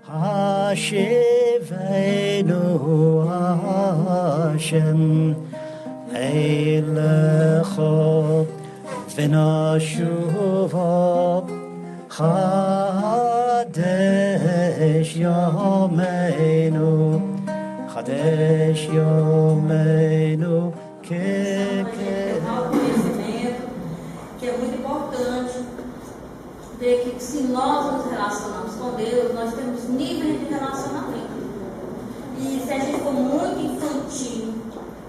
Hashivenu Hashem Eilecho V'nashuva Chadesh Yomeinu Chadesh Yomeinu que é muito importante ver que se nós nos relacionamos com Deus, nós temos níveis de relacionamento. E se a gente for muito infantil,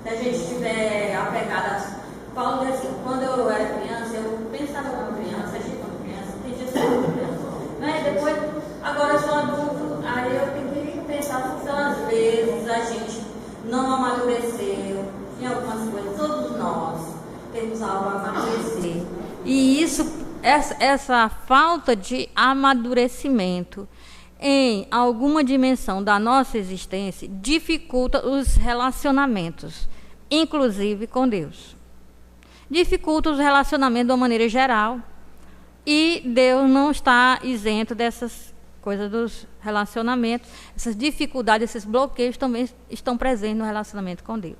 se a gente estiver apegado, Paulo diz assim, quando eu era criança, eu pensava como criança, agia como criança, entendia como criança. Né? Depois, agora eu sou adulto, aí eu tenho que pensar que às vezes a gente não amadureceu em algumas coisas, todos nós temos algo a amadurecer. E essa falta de amadurecimento em alguma dimensão da nossa existência dificulta os relacionamentos, inclusive com Deus. Dificulta os relacionamentos de uma maneira geral. E Deus não está isento dessas coisas dos relacionamentos. Essas dificuldades, esses bloqueios também estão presentes no relacionamento com Deus.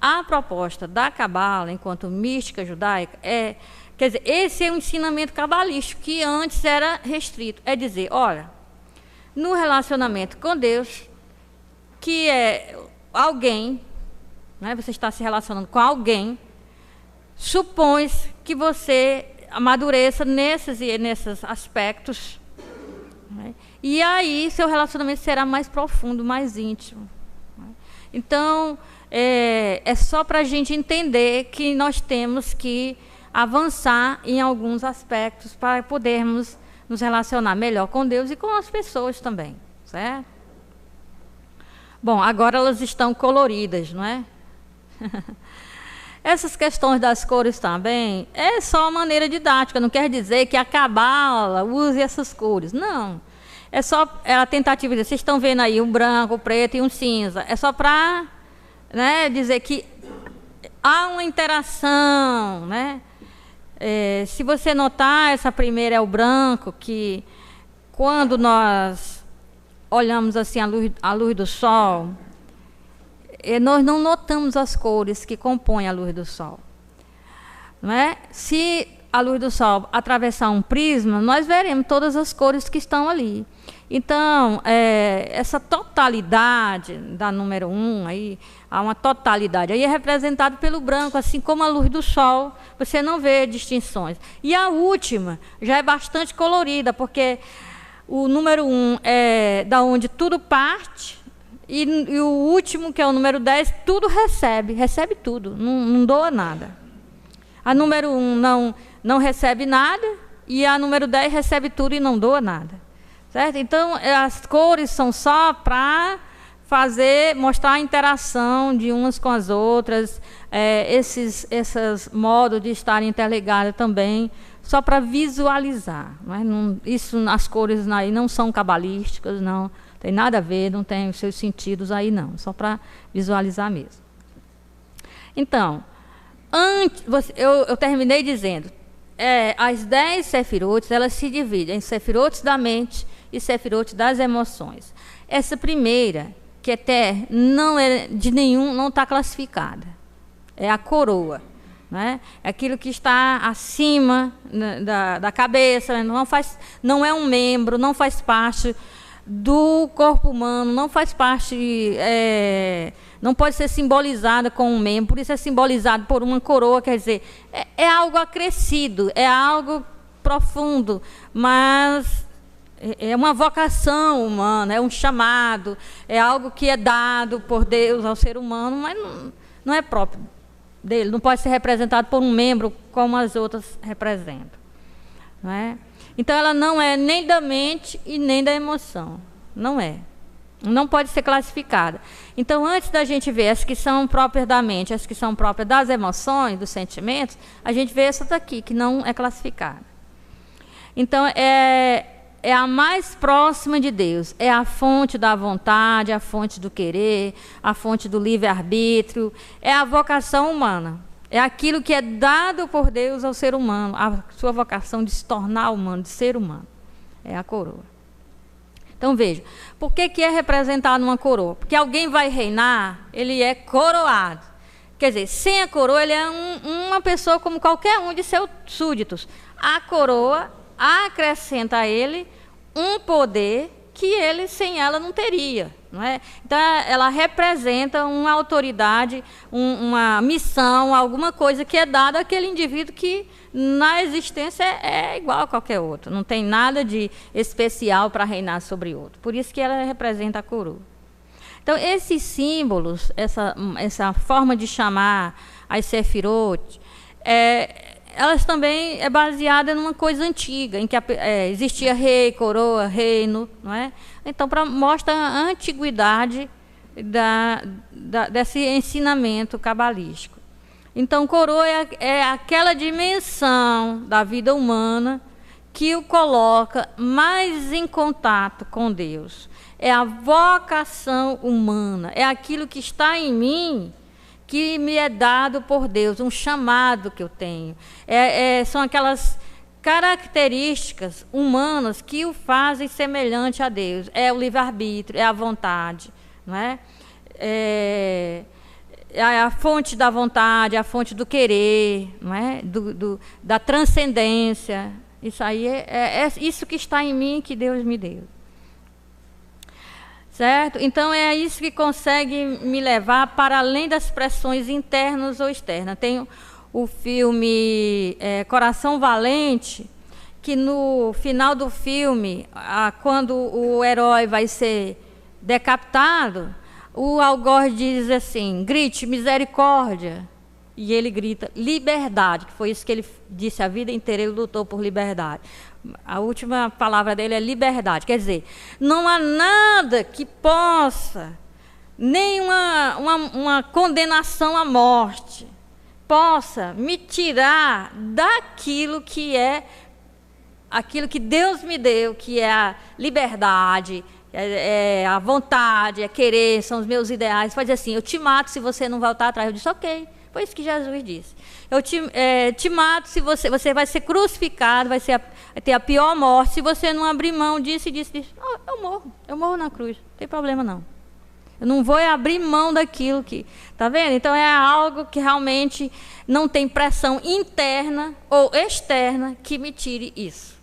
A proposta da Cabala, enquanto mística judaica, quer dizer, esse é um ensinamento cabalístico que antes era restrito. É dizer, olha, no relacionamento com Deus, que é alguém, né, você está se relacionando com alguém, supõe que você amadureça nesses aspectos, né, e aí seu relacionamento será mais profundo, mais íntimo. Né. Então, é só para a gente entender que nós temos que avançar em alguns aspectos para podermos nos relacionar melhor com Deus e com as pessoas também, certo? Bom, agora elas estão coloridas, não é? Essas questões das cores também é só uma maneira didática, não quer dizer que a Cabala use essas cores, não. É só a tentativa de... Vocês estão vendo aí um branco, um preto e um cinza. É só para... né, dizer que há uma interação, né? Se você notar, essa primeira é o branco, que quando nós olhamos assim a luz do sol, nós não notamos as cores que compõem a luz do sol. Não é? Se a luz do sol atravessar um prisma, nós veremos todas as cores que estão ali. Então, essa totalidade da número 1, aí, há uma totalidade. Aí é representado pelo branco, assim como a luz do sol, você não vê distinções. E a última já é bastante colorida, porque o número 1 é da onde tudo parte, e o último, que é o número 10, tudo recebe tudo, não doa nada. A número 1 não recebe nada, e a número 10 recebe tudo e não doa nada. Certo? Então, as cores são só para mostrar a interação de umas com as outras, esses modos de estarem interligados também, só para visualizar. Não é? As cores aí não são cabalísticas, não tem nada a ver, não tem os seus sentidos aí não, só para visualizar mesmo. Então, eu terminei dizendo, as 10 sefirotes, elas se dividem em sefirotes da mente e sefirotes das emoções. Essa primeira, que é ter, não é de nenhum, não está classificada. É a coroa, né? É aquilo que está acima da cabeça, não é um membro, não faz parte do corpo humano, não faz parte, não pode ser simbolizada com um membro, por isso é simbolizado por uma coroa, quer dizer, é algo acrescido, é algo profundo, mas é uma vocação humana, é um chamado, é algo que é dado por Deus ao ser humano, mas não é próprio dele, não pode ser representado por um membro como as outras representam. Não é? Então, ela não é nem da mente e nem da emoção. Não é. Não pode ser classificada. Então, antes da gente ver as que são próprias da mente, as que são próprias das emoções, dos sentimentos, a gente vê essa daqui, que não é classificada. Então, é a mais próxima de Deus. É a fonte da vontade, a fonte do querer, a fonte do livre-arbítrio. É a vocação humana. É aquilo que é dado por Deus ao ser humano, a sua vocação de se tornar humano, de ser humano. É a coroa. Então veja, por que é representado uma coroa? Porque alguém vai reinar, ele é coroado. Quer dizer, sem a coroa, ele é uma pessoa como qualquer um de seus súditos. A coroa acrescenta a ele um poder que ele sem ela não teria, não é? Então ela representa uma autoridade, uma missão, alguma coisa que é dada àquele indivíduo que na existência é igual a qualquer outro, não tem nada de especial para reinar sobre outro. Por isso que ela representa a coroa. Então esses símbolos, essa forma de chamar as Sefirot, elas também é baseada numa coisa antiga, em que existia rei, coroa, reino, não é? Então, mostra a antiguidade desse ensinamento cabalístico. Então, coroa é aquela dimensão da vida humana que o coloca mais em contato com Deus. É a vocação humana, é aquilo que está em mim, que me é dado por Deus, um chamado que eu tenho. São aquelas características humanas que o fazem semelhante a Deus. É o livre-arbítrio, é a vontade, não é? É a fonte da vontade, a fonte do querer, não é? Da transcendência. Isso aí é isso que está em mim, que Deus me deu. Certo? Então é isso que consegue me levar para além das pressões internas ou externas. Tem o filme Coração Valente, que no final do filme, quando o herói vai ser decapitado, o algoz diz assim: grite misericórdia. E ele grita liberdade, que foi isso que ele disse a vida inteira, ele lutou por liberdade. A última palavra dele é liberdade. Quer dizer, não há nada que possa, nem uma condenação à morte, possa me tirar daquilo que é aquilo que Deus me deu, que é a liberdade, é a vontade, é querer, são os meus ideais. Pode dizer assim: eu te mato se você não voltar atrás. Eu disse: ok. Foi isso que Jesus disse. Eu te mato se você vai ser crucificado, vai ter a pior morte se você não abrir mão disso e disso. Eu morro na cruz, não tem problema não. Eu não vou abrir mão daquilo que... Está vendo? Então é algo que realmente não tem pressão interna ou externa que me tire isso.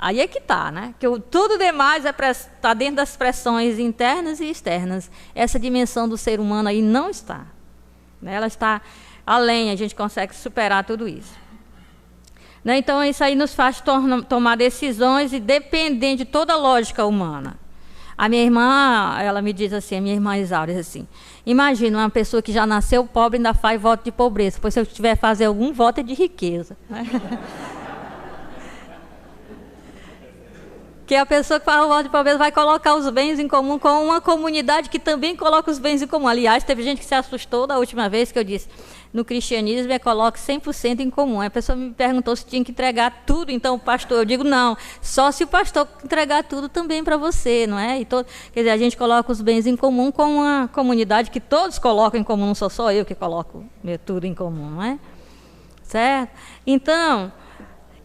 Aí é que está, né? Que tudo demais está dentro das pressões internas e externas. Essa dimensão do ser humano aí não está. Ela está além, a gente consegue superar tudo isso. Né? Então, isso aí nos faz tomar decisões independente de toda a lógica humana. A minha irmã, ela me diz assim, a minha irmã Isaura, diz assim: imagina uma pessoa que já nasceu pobre ainda faz voto de pobreza, pois se eu tiver que fazer algum voto é de riqueza. Né? Que a pessoa que faz o voto de pobreza vai colocar os bens em comum com uma comunidade que também coloca os bens em comum. Aliás, teve gente que se assustou da última vez que eu disse: no cristianismo coloque 100% em comum. A pessoa me perguntou se tinha que entregar tudo, então o pastor, eu digo não, só se o pastor entregar tudo também para você, não é? Quer dizer, a gente coloca os bens em comum com uma comunidade que todos colocam em comum, não sou só eu que coloco tudo em comum, não é? Certo? Então,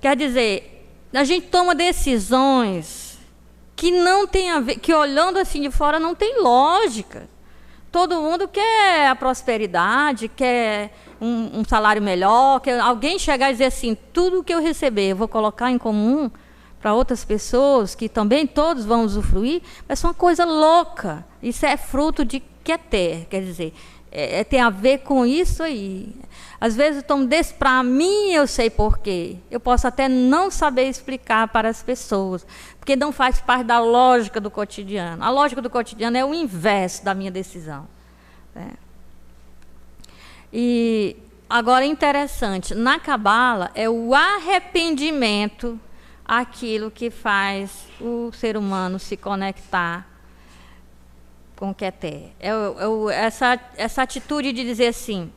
quer dizer, a gente toma decisões que não tem a ver, que olhando assim de fora não tem lógica. Todo mundo quer a prosperidade, quer um salário melhor, quer alguém chegar e dizer assim: tudo que eu receber eu vou colocar em comum para outras pessoas, que também todos vão usufruir. Mas é uma coisa louca. Isso é fruto de quer dizer, tem a ver com isso aí. Às vezes, para mim, eu sei por quê. Eu posso até não saber explicar para as pessoas, porque não faz parte da lógica do cotidiano. A lógica do cotidiano é o inverso da minha decisão. Né? E agora, interessante, na Cabala é o arrependimento aquilo que faz o ser humano se conectar com o Keter. Essa atitude de dizer assim: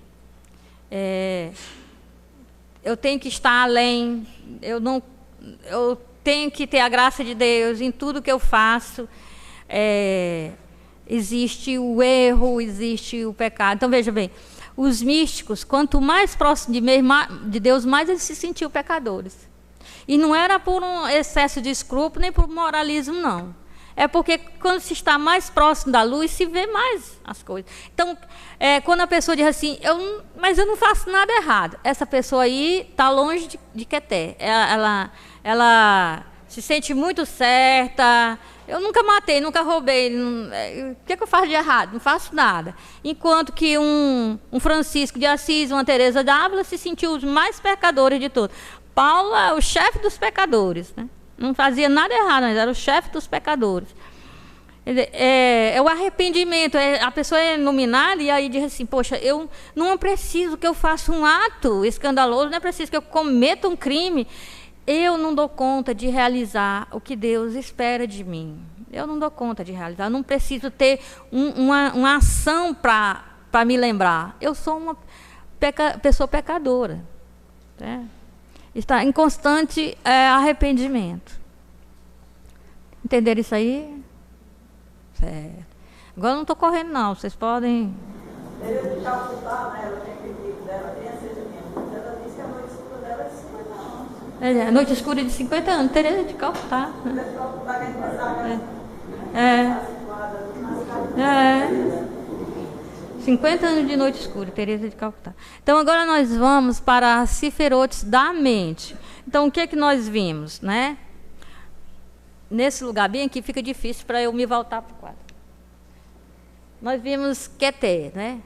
eu tenho que estar além, eu tenho que ter a graça de Deus em tudo que eu faço. Existe o erro, existe o pecado. Então, veja bem, os místicos, quanto mais próximo de Deus, mais eles se sentiam pecadores. E não era por um excesso de escrúpulo, nem por moralismo, não. É porque quando se está mais próximo da luz, se vê mais as coisas. Então, quando a pessoa diz assim, mas eu não faço nada errado, essa pessoa aí está longe de Queté. Ela se sente muito certa. Eu nunca matei, nunca roubei. O que eu faço de errado? Não faço nada. Enquanto que um Francisco de Assis, uma Teresa d'Ávila, se sentiu os mais pecadores de todos. Paulo é o chefe dos pecadores, né? Não fazia nada errado, mas era o chefe dos pecadores. É o arrependimento. A pessoa é iluminada e aí diz assim, poxa, eu não preciso que eu faça um ato escandaloso, não é preciso que eu cometa um crime. Eu não dou conta de realizar o que Deus espera de mim. Eu não dou conta de realizar. Eu não preciso ter uma ação para me lembrar. Eu sou uma pessoa pecadora. Né? Está em constante arrependimento. Entenderam isso aí? Certo. Agora eu não estou correndo, não. Vocês podem... Teresa de Calcutá, né? Ela tem aquele livro dela, tem esse exemplo. Ela disse que a noite escura dela é de 50 anos. A noite escura de 50 anos. Teresa de Calcutá. Teresa de Calcutá, que a gente pensava que 50 anos de noite escura, Teresa de Calcutá. Então, agora nós vamos para as ciferotes da mente. Então, o que é que nós vimos, né? Nesse lugar bem aqui fica difícil para eu me voltar para o quadro. Nós vimos Queté, né?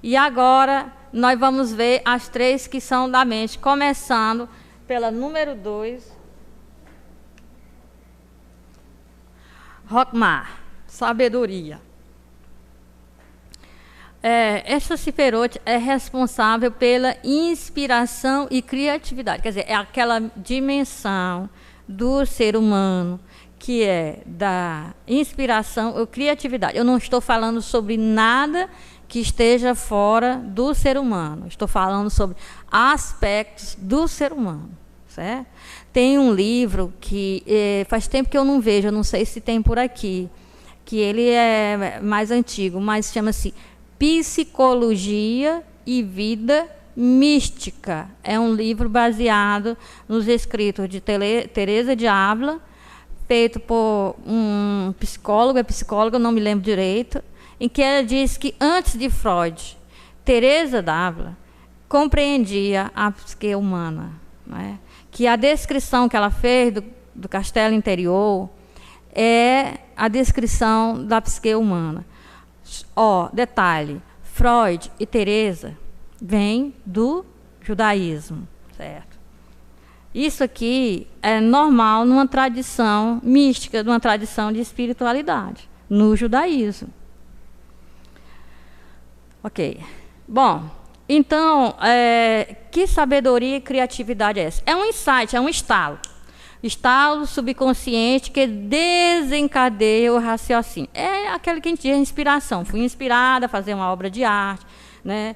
E agora nós vamos ver as três que são da mente, começando pela número 2. Rokhmah, sabedoria. Essa ciferote é responsável pela inspiração e criatividade. Quer dizer, é aquela dimensão do ser humano que é da inspiração ou criatividade. Eu não estou falando sobre nada que esteja fora do ser humano. Estou falando sobre aspectos do ser humano. Certo? Tem um livro que faz tempo que eu não vejo, eu não sei se tem por aqui, que ele é mais antigo, mas chama-se Psicologia e Vida Mística. É um livro baseado nos escritos de Teresa de Ávila, feito por um psicólogo, eu não me lembro direito, em que ela diz que antes de Freud, Teresa de Ávila compreendia a psique humana, né? Que a descrição que ela fez do castelo interior é a descrição da psique humana. Detalhe, Freud e Teresa vêm do judaísmo, certo? Isso aqui é normal numa tradição mística, numa tradição de espiritualidade, no judaísmo. Ok. Bom, então, que sabedoria e criatividade é essa? É um insight, é um estalo. Estalo subconsciente que desencadeia o raciocínio. É aquele que a gente diz inspiração. Fui inspirada a fazer uma obra de arte, né?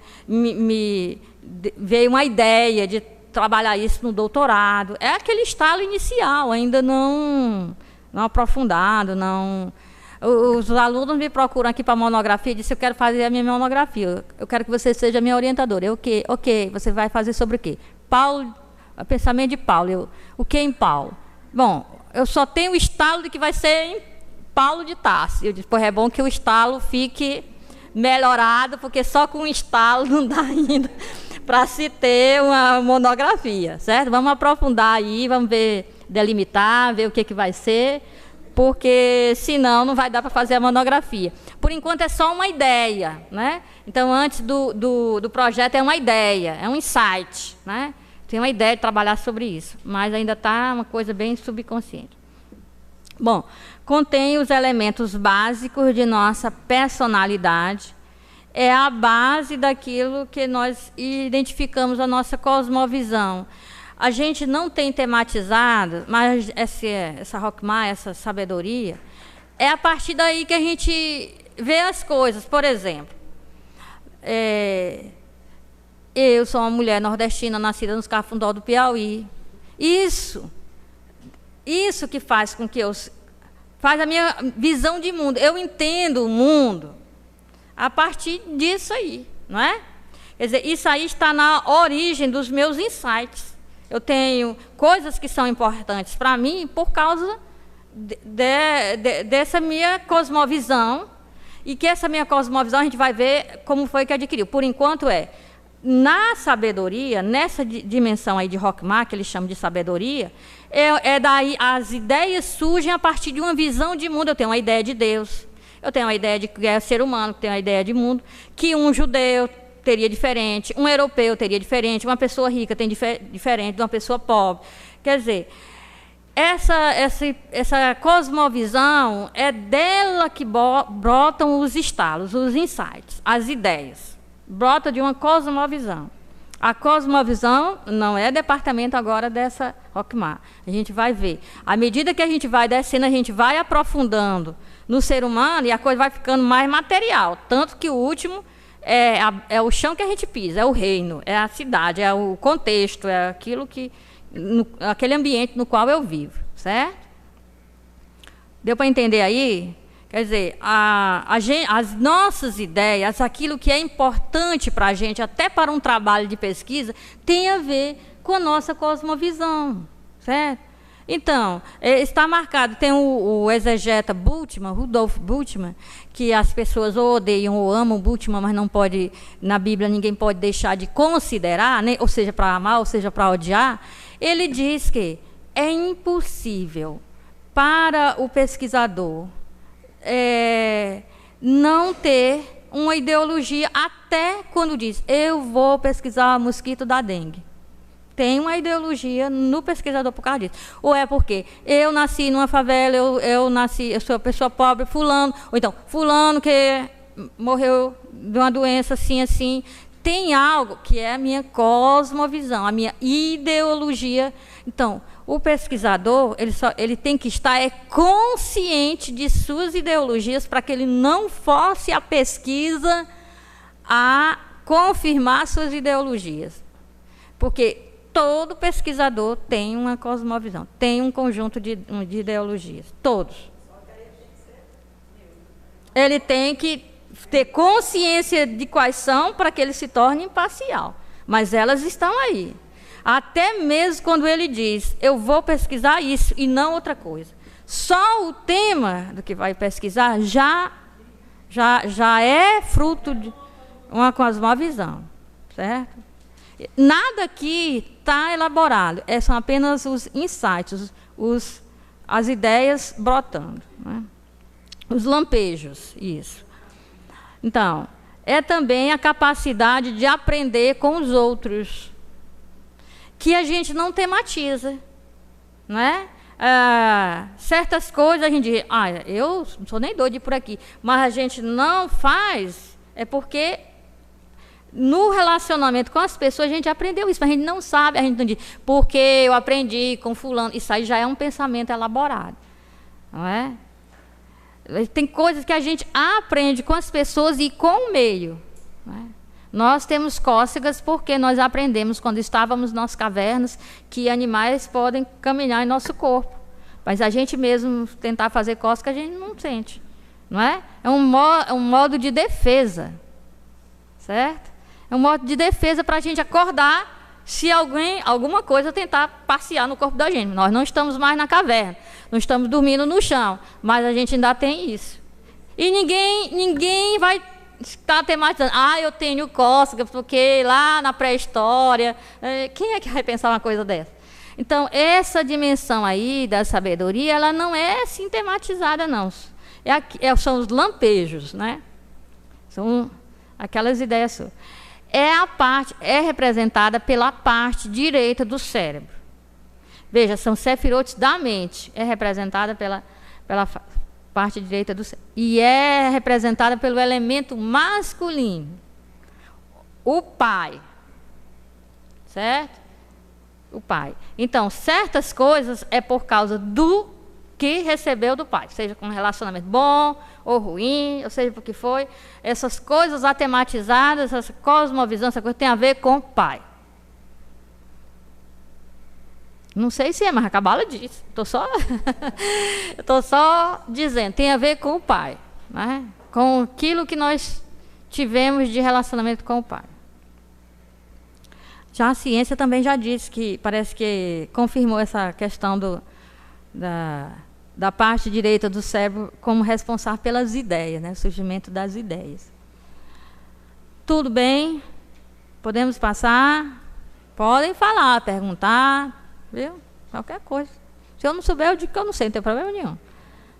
Veio uma ideia de trabalhar isso no doutorado. É aquele estalo inicial, ainda não aprofundado, não... Os alunos me procuram aqui para monografia e dizem, eu quero fazer a minha monografia, eu quero que você seja minha orientadora. Ok, você vai fazer sobre o quê? Paulo, o pensamento de Paulo. O que em Paulo? Bom, eu só tenho o estalo de que vai ser em Paulo de Tarso. Eu disse, pois é bom que o estalo fique melhorado, porque só com o estalo não dá ainda para se ter uma monografia, certo? Vamos aprofundar aí, vamos ver, delimitar, ver o que vai ser, porque senão não vai dar para fazer a monografia. Por enquanto é só uma ideia, né? Então, antes do projeto é uma ideia, é um insight, né? Tem uma ideia de trabalhar sobre isso, mas ainda está uma coisa bem subconsciente. Bom, contém os elementos básicos de nossa personalidade, é a base daquilo que nós identificamos a nossa cosmovisão. A gente não tem tematizado, mas essa Rokhmah, essa sabedoria, é a partir daí que a gente vê as coisas. Por exemplo, eu sou uma mulher nordestina, nascida nos Cafundó do Piauí. Isso que faz com que faz a minha visão de mundo. Eu entendo o mundo a partir disso aí, não é? Quer dizer, isso aí está na origem dos meus insights. Eu tenho coisas que são importantes para mim por causa dessa minha cosmovisão, e que essa minha cosmovisão a gente vai ver como foi que adquiriu. Por enquanto na sabedoria, nessa dimensão aí de Rockmar, que eles chamam de sabedoria, daí as ideias surgem a partir de uma visão de mundo. Eu tenho uma ideia de Deus, eu tenho uma ideia de que é ser humano, tenho uma ideia de mundo, que um judeu teria diferente, um europeu teria diferente, uma pessoa rica tem diferente de uma pessoa pobre. Quer dizer, essa cosmovisão é dela que brotam os estalos, os insights, as ideias. Brota de uma cosmovisão. A cosmovisão não é departamento agora dessa Rockmar. A gente vai ver. À medida que a gente vai descendo, a gente vai aprofundando no ser humano e a coisa vai ficando mais material. Tanto que o último é o chão que a gente pisa, é o reino, é a cidade, é o contexto, é aquilo que... aquele ambiente no qual eu vivo, certo? Deu para entender aí? Quer dizer, as nossas ideias, aquilo que é importante para a gente, até para um trabalho de pesquisa, tem a ver com a nossa cosmovisão, certo? Então, está marcado, tem o exegeta Bultmann, Rudolf Bultmann, que as pessoas ou odeiam ou amam Bultmann, mas não pode, na Bíblia ninguém pode deixar de considerar, né? Ou seja, para amar, ou seja, para odiar. Ele diz que é impossível para o pesquisador não ter uma ideologia, até quando diz, eu vou pesquisar mosquito da dengue. Tem uma ideologia no pesquisador por causa disso. Ou é porque eu nasci numa favela, eu sou uma pessoa pobre, fulano, ou então, fulano que morreu de uma doença assim, assim. Tem algo que é a minha cosmovisão, a minha ideologia. Então, o pesquisador, ele tem que estar consciente de suas ideologias para que ele não force a pesquisa a confirmar suas ideologias. Porque todo pesquisador tem uma cosmovisão, tem um conjunto de ideologias, todos. Ele tem que ter consciência de quais são para que ele se torne imparcial. Mas elas estão aí. Até mesmo quando ele diz, eu vou pesquisar isso e não outra coisa. Só o tema do que vai pesquisar já é fruto de uma cosmovisão, certo? Nada aqui está elaborado, são apenas os insights, as ideias brotando, né? Os lampejos, isso. Então, é também a capacidade de aprender com os outros, que a gente não tematiza, né? Certas coisas a gente diz, eu não sou nem doido de ir por aqui, mas a gente não faz, é porque no relacionamento com as pessoas a gente aprendeu isso, mas a gente não sabe, a gente não diz, porque eu aprendi com fulano, isso aí já é um pensamento elaborado, não é? Tem coisas que a gente aprende com as pessoas e com o meio, não é? Nós temos cócegas porque nós aprendemos quando estávamos nas cavernas que animais podem caminhar em nosso corpo. Mas a gente mesmo tentar fazer cócega, a gente não sente, não é? É um modo de defesa, certo? É um modo de defesa para a gente acordar se alguma coisa tentar passear no corpo da gente. Nós não estamos mais na caverna, não estamos dormindo no chão, mas a gente ainda tem isso. E ninguém vai está tematizando, eu tenho cócega, porque lá na pré-história, quem é que vai pensar uma coisa dessa? Então, essa dimensão aí da sabedoria, ela não é assim tematizada, não. São os lampejos, né? São aquelas ideias suas. É representada pela parte direita do cérebro. Veja, são sefirotes da mente, é representada pela parte direita do cérebro. E é representada pelo elemento masculino, o pai, certo? O pai. Então, certas coisas é por causa do que recebeu do pai, seja com um relacionamento bom ou ruim, ou seja, porque foi. Essas coisas atematizadas, essa cosmovisão, essa coisa tem a ver com o pai. Não sei se é, mas a Cabala diz. Eu estou só dizendo, tem a ver com o pai, né? Com aquilo que nós tivemos de relacionamento com o pai. Já a ciência também já disse que, parece que confirmou essa questão da parte direita do cérebro como responsável pelas ideias, né? O surgimento das ideias. Tudo bem? Podemos passar? Podem falar, perguntar, viu? Qualquer coisa. Se eu não souber, eu digo que eu não sei, não tem problema nenhum.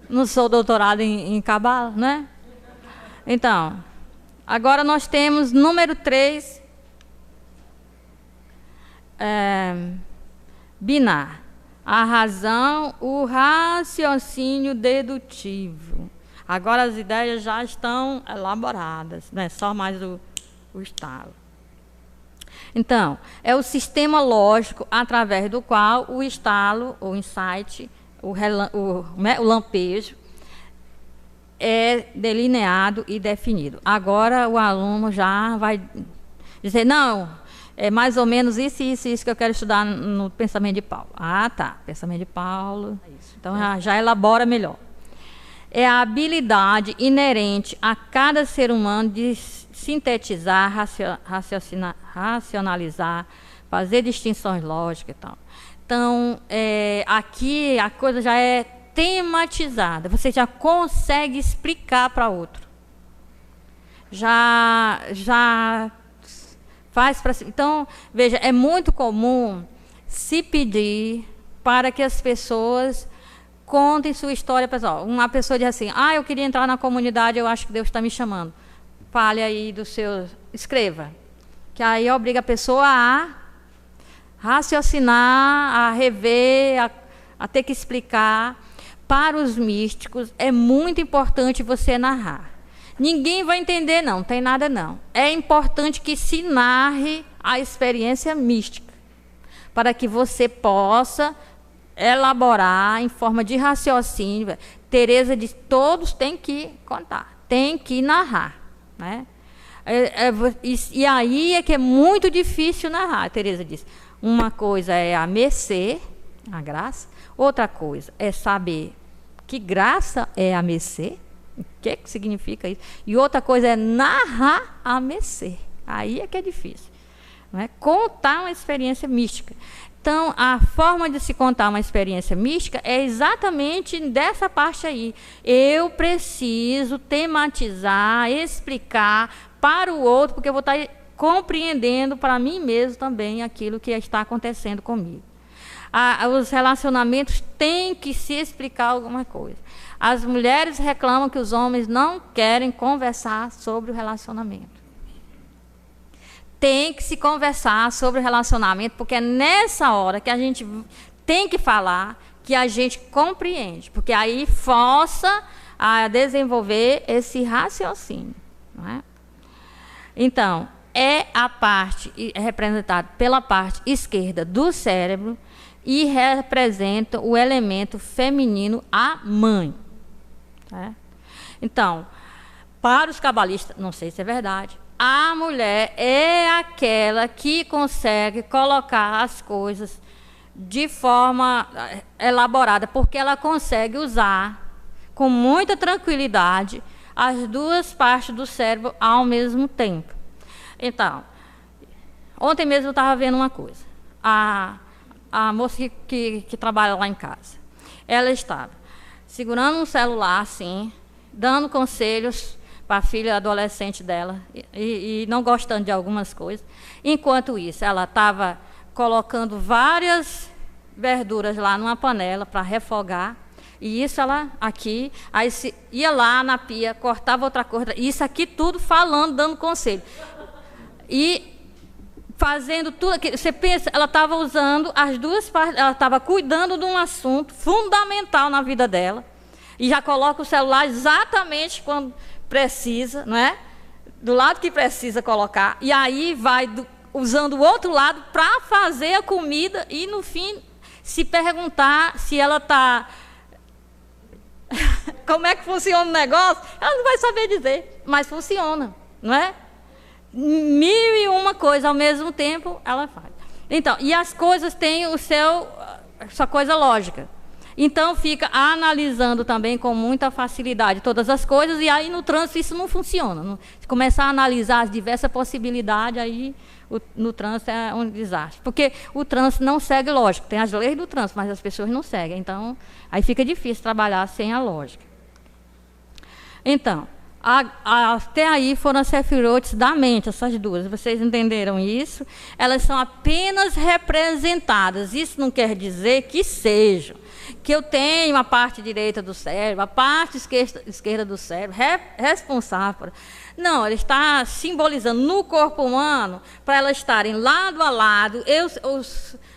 Não sou doutorado em cabala, né? Então, agora nós temos número 3, binar. A razão, o raciocínio dedutivo. Agora as ideias já estão elaboradas, não é só mais o estalo. Então, é o sistema lógico através do qual o estalo, o insight, o lampejo é delineado e definido. Agora o aluno já vai dizer, não, é mais ou menos isso que eu quero estudar no pensamento de Paulo. Ah, tá, pensamento de Paulo. Então já elabora melhor. É a habilidade inerente a cada ser humano de sintetizar, racionalizar, fazer distinções lógicas e tal. Então, aqui a coisa já é tematizada. Você já consegue explicar para outro. Já faz para si. Então, veja, é muito comum se pedir para que as pessoas contem sua história pessoal. Uma pessoa diz assim, eu queria entrar na comunidade, eu acho que Deus está me chamando. Fale aí do seu... Escreva. Que aí obriga a pessoa a raciocinar, a rever, a ter que explicar. Para os místicos, é muito importante você narrar. Ninguém vai entender, não tem nada não. É importante que se narre a experiência mística, para que você possa elaborar em forma de raciocínio. Teresa diz, todos têm que contar, têm que narrar, né? E aí é que é muito difícil narrar. Teresa diz, uma coisa é a mercê, a graça, outra coisa é saber que graça é a mercê, o que significa isso, e outra coisa é narrar a mercê. Aí é que é difícil, não é? Contar uma experiência mística. Então, a forma de se contar uma experiência mística é exatamente dessa parte aí. Eu preciso tematizar, explicar para o outro, porque eu vou estar compreendendo para mim mesmo também aquilo que está acontecendo comigo. Os relacionamentos têm que se explicar alguma coisa. As mulheres reclamam que os homens não querem conversar sobre o relacionamento. Tem que se conversar sobre o relacionamento, porque é nessa hora que a gente tem que falar, que a gente compreende, porque aí força a desenvolver esse raciocínio, não é? Então, é a parte representada pela parte esquerda do cérebro e representa o elemento feminino, a mãe. Tá? Então, para os cabalistas, não sei se é verdade, a mulher é aquela que consegue colocar as coisas de forma elaborada, porque ela consegue usar com muita tranquilidade as duas partes do cérebro ao mesmo tempo. Então, ontem mesmo eu estava vendo uma coisa. A moça que trabalha lá em casa, ela estava segurando um celular assim, dando conselhos para a filha adolescente dela e não gostando de algumas coisas. Enquanto isso, ela estava colocando várias verduras lá numa panela para refogar. E isso ela aqui, aí ia lá na pia, cortava outra coisa, isso aqui tudo falando, dando conselho. E fazendo tudo aquilo. Você pensa, ela estava usando as duas partes, ela estava cuidando de um assunto fundamental na vida dela. E já coloca o celular exatamente quando precisa, não é? Do lado que precisa colocar. E aí vai usando o outro lado para fazer a comida e, no fim, se perguntar se ela está... Como é que funciona o negócio? Ela não vai saber dizer, mas funciona, não é? 1001 coisa ao mesmo tempo ela faz. Então, e as coisas têm sua coisa lógica. Então fica analisando também com muita facilidade todas as coisas, e aí no trânsito isso não funciona. Se começar a analisar as diversas possibilidades, aí no trânsito é um desastre. Porque o trânsito não segue lógica. Tem as leis do trânsito, mas as pessoas não seguem. Então, aí fica difícil trabalhar sem a lógica. Então, até aí foram as sefirotes da mente, essas duas. Vocês entenderam isso? Elas são apenas representadas. Isso não quer dizer que sejam. Que eu tenho a parte direita do cérebro, a parte esquerda do cérebro, responsável. Não, ele está simbolizando no corpo humano, para elas estarem lado a lado.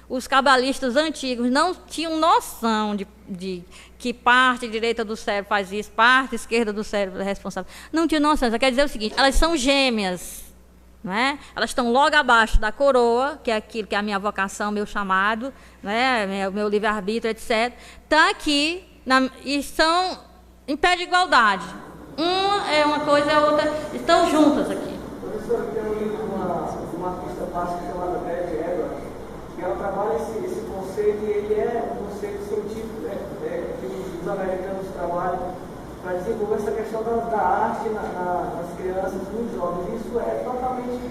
Os cabalistas antigos não tinham noção de que parte direita do cérebro faz isso, parte esquerda do cérebro é responsável. Não tinham noção. Isso quer dizer o seguinte, elas são gêmeas. Não é? Elas estão logo abaixo da coroa, que é aquilo que é a minha vocação, meu chamado, né? meu livre-arbítrio, etc. Está aqui e estão em pé de igualdade. Uma é uma coisa e a outra estão juntas aqui. Professor, tem um livro de uma artista plástica chamada Beth Edwards, que ela trabalha esse conceito, e ele é um conceito científico que os americanos trabalham para desenvolver essa questão da arte nas crianças e nos jovens. Isso é totalmente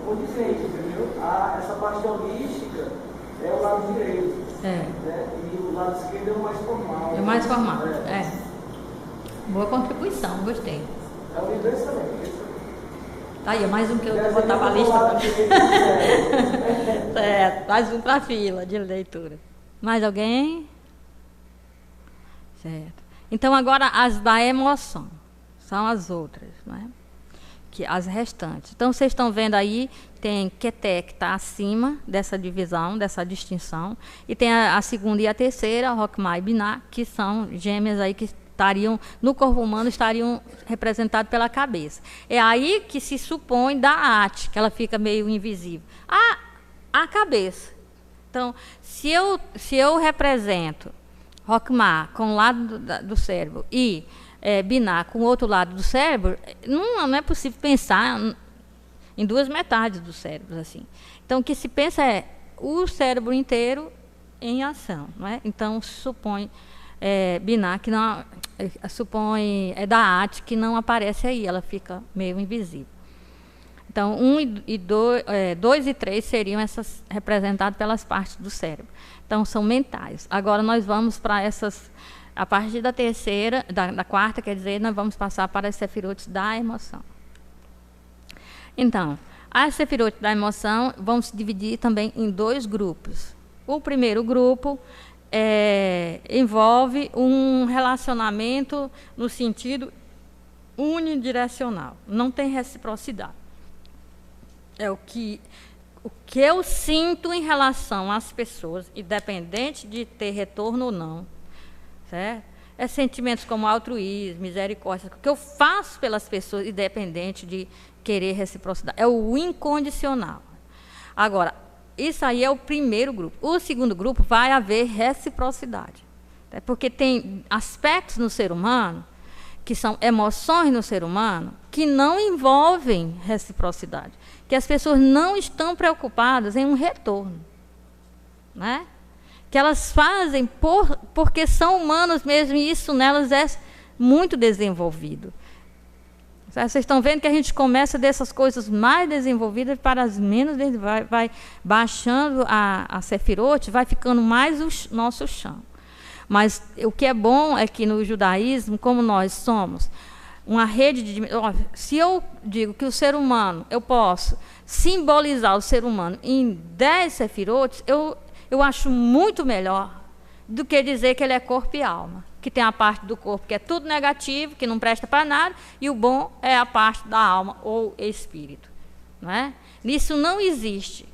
condizente, entendeu? Essa parte holística é o lado direito, né? E o lado esquerdo é o mais formal. É o mais formal, Boa contribuição, gostei. É um livro excelente. Tá aí, mais um que eu vou botar para a lista. Certo, mais um para a fila de leitura. Mais alguém? Certo. Então, agora as da emoção. São as outras, né? As restantes. Então, vocês estão vendo aí, tem Keté, que está acima dessa divisão, dessa distinção. E tem a segunda e a terceira, Rokhmah e Binah, que são gêmeas aí que estariam, no corpo humano, estariam representadas pela cabeça. É aí que se supõe da Ati, que ela fica meio invisível. A cabeça. Então, se eu represento Rokhmah com um lado do cérebro e Binah com o outro lado do cérebro, não é possível pensar em duas metades do cérebro assim. Então, o que se pensa é o cérebro inteiro em ação, não é? Então, supõe Binah que não supõe da Ati que não aparece aí, ela fica meio invisível. Então, 2 e 3 seriam essas representadas pelas partes do cérebro. Então, são mentais. Agora, nós vamos para essas... A partir da terceira, da quarta, quer dizer, nós vamos passar para as sefirotes da emoção. Então, as sefirotes da emoção vão se dividir também em 2 grupos. O primeiro grupo envolve um relacionamento no sentido unidirecional. Não tem reciprocidade. É o que eu sinto em relação às pessoas, independente de ter retorno ou não. Certo? É sentimentos como altruísmo, misericórdia, o que eu faço pelas pessoas, independente de querer reciprocidade. É o incondicional. Agora, isso aí é o primeiro grupo. O segundo grupo vai haver reciprocidade. Porque tem aspectos no ser humano, que são emoções no ser humano, que não envolvem reciprocidade. Que as pessoas não estão preocupadas em um retorno. Né? Que elas fazem porque são humanos mesmo, e isso nelas é muito desenvolvido. Vocês estão vendo que a gente começa dessas coisas mais desenvolvidas para as menos, vai baixando a sefirote, vai ficando mais o nosso chão. Mas o que é bom é que no judaísmo, como nós somos uma rede de... Se eu digo que o ser humano, eu posso simbolizar o ser humano em 10 sefirotes, eu acho muito melhor do que dizer que ele é corpo e alma. Que tem a parte do corpo que é tudo negativo, que não presta para nada, e o bom é a parte da alma ou espírito. Não é? Isso não existe.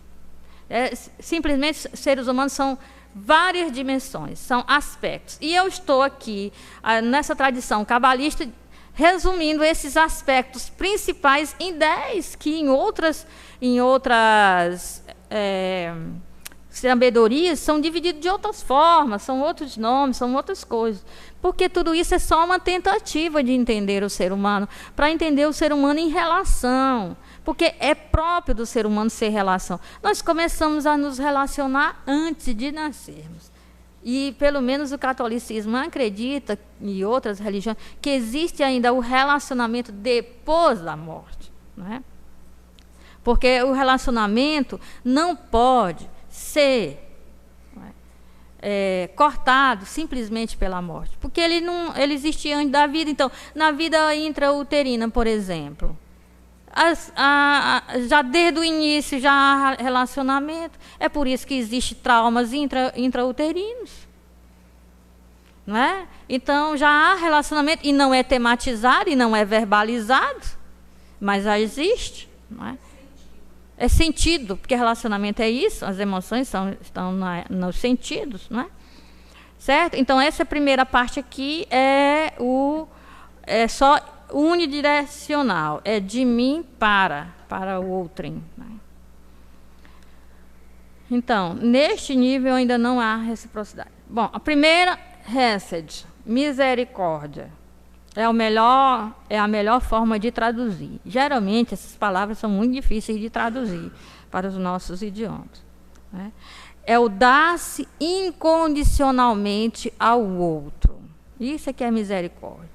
Simplesmente, seres humanos são várias dimensões, são aspectos. E eu estou aqui, nessa tradição cabalista, resumindo esses aspectos principais em 10, que em outras sabedorias são divididos de outras formas, são outros nomes, são outras coisas. Porque tudo isso é só uma tentativa de entender o ser humano, para entender o ser humano em relação. Porque é próprio do ser humano ser relação. Nós começamos a nos relacionar antes de nascermos. E, pelo menos, o catolicismo acredita, e outras religiões, que existe ainda o relacionamento depois da morte. Não é? Porque o relacionamento não pode ser cortado simplesmente pela morte, porque ele existe antes da vida. Então, na vida intrauterina, por exemplo, já desde o início já há relacionamento. É por isso que existem traumas intrauterinos, não é? Então já há relacionamento, e não é tematizado e não é verbalizado, mas já existe, não é? É sentido, porque relacionamento é isso, as emoções estão nos sentidos, não é? Certo? Então, essa primeira parte aqui é só unidirecional, é de mim para o outrem. Né? Então, neste nível ainda não há reciprocidade. Bom, a primeira, Hesed, misericórdia. É a melhor forma de traduzir. Geralmente, essas palavras são muito difíceis de traduzir para os nossos idiomas. Né? É o dar-se incondicionalmente ao outro. Isso é que é misericórdia.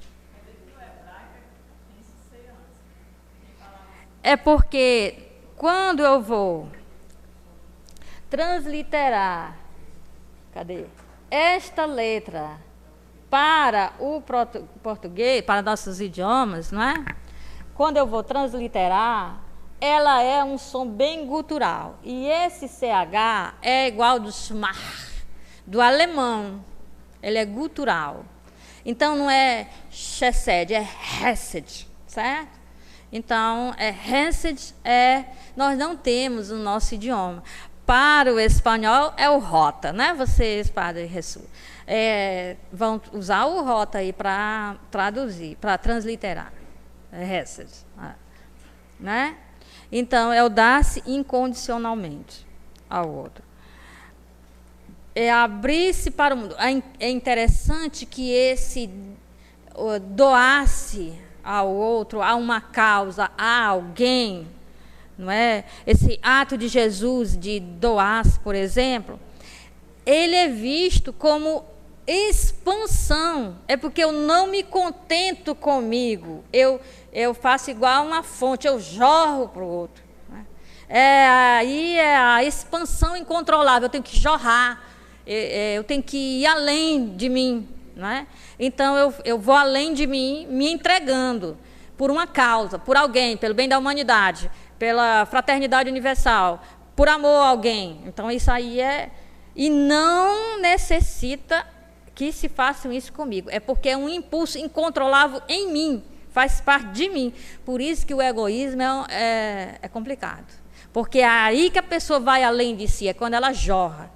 É porque, quando eu vou transliterar, esta letra para o português, para nossos idiomas, não é? Quando eu vou transliterar, ela é um som bem gutural. E esse CH é igual do schmach, do alemão. Ele é gutural. Então, não é chesed, é hesed, certo? Então, hesed nós não temos no nosso idioma. Para o espanhol, é o rota, né? Vocês, Padre Jesus, vão usar o rota aí para traduzir, para transliterar. Hesed, né? Então, é o dar-se incondicionalmente ao outro. É abrir-se para o mundo. É interessante que esse doar-se ao outro, a uma causa, a alguém, não é? Esse ato de Jesus de doar-se, por exemplo, ele é visto como expansão. É porque eu não me contento comigo. Eu faço igual uma fonte, eu jorro para o outro. Né? Aí é a expansão incontrolável, eu tenho que jorrar, eu tenho que ir além de mim. Né? Então, eu vou além de mim, me entregando por uma causa, por alguém, pelo bem da humanidade, pela fraternidade universal, por amor a alguém. Então, isso aí e não necessita que se façam isso comigo. É porque é um impulso incontrolável em mim, faz parte de mim. Por isso que o egoísmo é complicado. Porque é aí que a pessoa vai além de si, é quando ela jorra.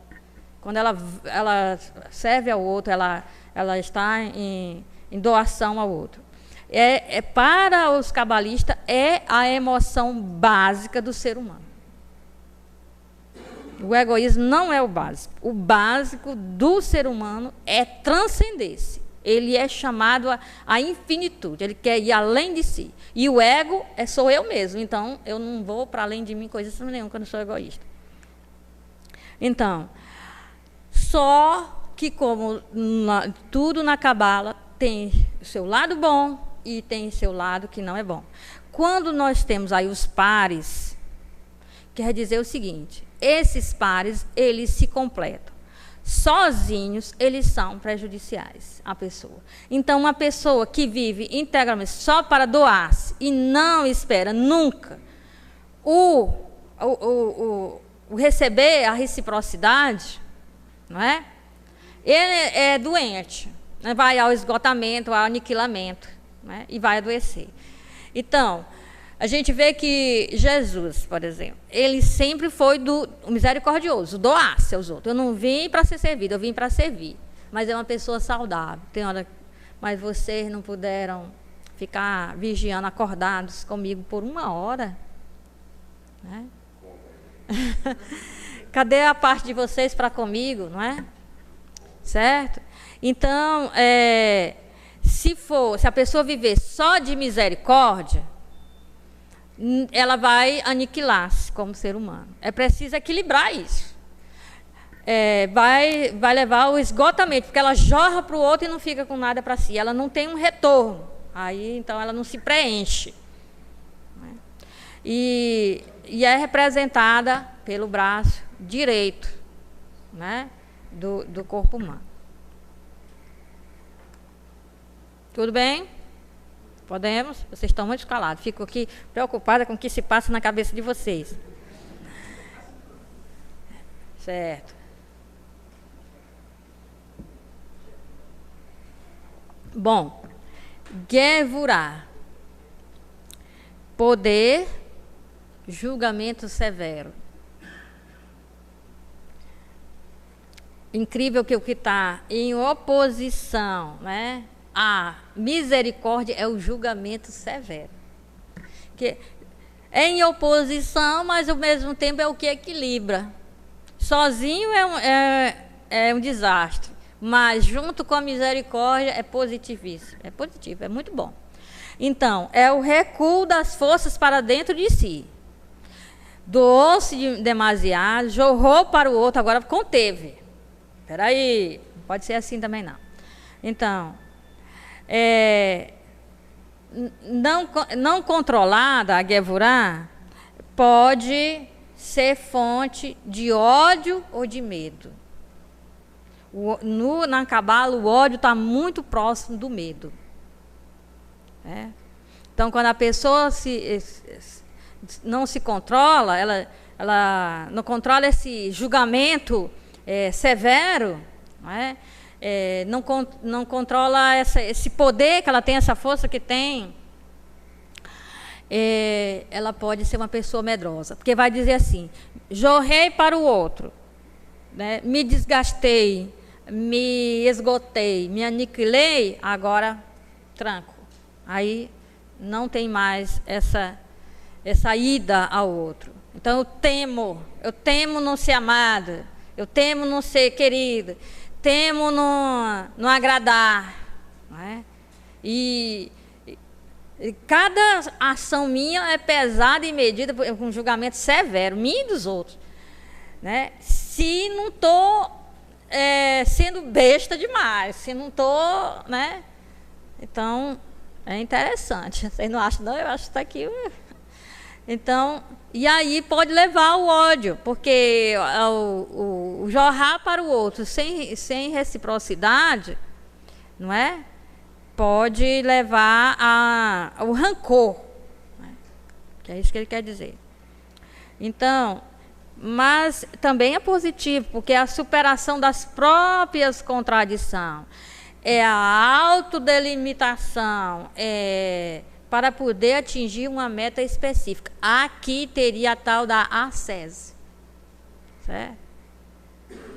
Quando ela serve ao outro, ela está em doação ao outro. Para os cabalistas, é a emoção básica do ser humano. O egoísmo não é o básico. O básico do ser humano é transcender-se. Ele é chamado à infinitude. Ele quer ir além de si. E o ego sou eu mesmo. Então, eu não vou para além de mim coisa nenhuma, quando eu sou egoísta. Então, só que como tudo na Cabala tem o seu lado bom e tem o seu lado que não é bom. Quando nós temos aí os pares, quer dizer o seguinte, esses pares, eles se completam. Sozinhos, eles são prejudiciais à pessoa. Então, uma pessoa que vive integralmente só para doar-se e não espera nunca o receber a reciprocidade, não é? Ele é doente, né? Vai ao esgotamento, ao aniquilamento, né? E vai adoecer. Então, a gente vê que Jesus, por exemplo, ele sempre foi do misericordioso, doar-se aos outros. Eu não vim para ser servido, eu vim para servir. Mas é uma pessoa saudável. Tem hora, mas vocês não puderam ficar vigiando, acordados comigo por 1 hora? Né? Cadê a parte de vocês para comigo, não é? Certo? Então, se a pessoa viver só de misericórdia, ela vai aniquilar-se como ser humano. É preciso equilibrar isso. Vai levar ao esgotamento, porque ela jorra para o outro e não fica com nada para si. Ela não tem um retorno. Aí, então, ela não se preenche. e é representada pelo braço direito, né, do corpo humano. Tudo bem? Podemos? Vocês estão muito calados. Fico aqui preocupada com o que se passa na cabeça de vocês. Certo. Bom, Gevurah. Poder, julgamento severo. Incrível que o que está em oposição, né, à misericórdia é o julgamento severo. Que é em oposição, mas ao mesmo tempo é o que equilibra. Sozinho é um desastre, mas junto com a misericórdia é positivíssimo. É positivo, é muito bom. Então, é o recuo das forças para dentro de si. Doou-se demasiado, jorrou para o outro, agora conteve. Espera aí, não pode ser assim também não. Então, não controlada, a Gevurah, pode ser fonte de ódio ou de medo. Na Cabala, o ódio está muito próximo do medo. Então, quando a pessoa não se controla, ela não controla esse julgamento severo, não controla esse poder que ela tem, essa força que tem, ela pode ser uma pessoa medrosa, porque vai dizer assim: jorrei para o outro, né, me desgastei, me esgotei, me aniquilei, agora tranco. Aí não tem mais essa ida ao outro. Então eu temo não ser amada, eu temo não ser querida, temo não agradar. Não é? E cada ação minha é pesada e medida com um julgamento severo, minha e dos outros. Né? Se não estou sendo besta demais, se não estou, né? Então, é interessante. Vocês não acham, não? Eu acho que está aqui. Então, e aí pode levar ao ódio, porque o jorrar para o outro sem reciprocidade, não é? Pode levar ao rancor, né? Que é isso que ele quer dizer. Então, mas também é positivo, porque é a superação das próprias contradições, é a autodelimitação, para poder atingir uma meta específica. Aqui teria a tal da ascese. Certo?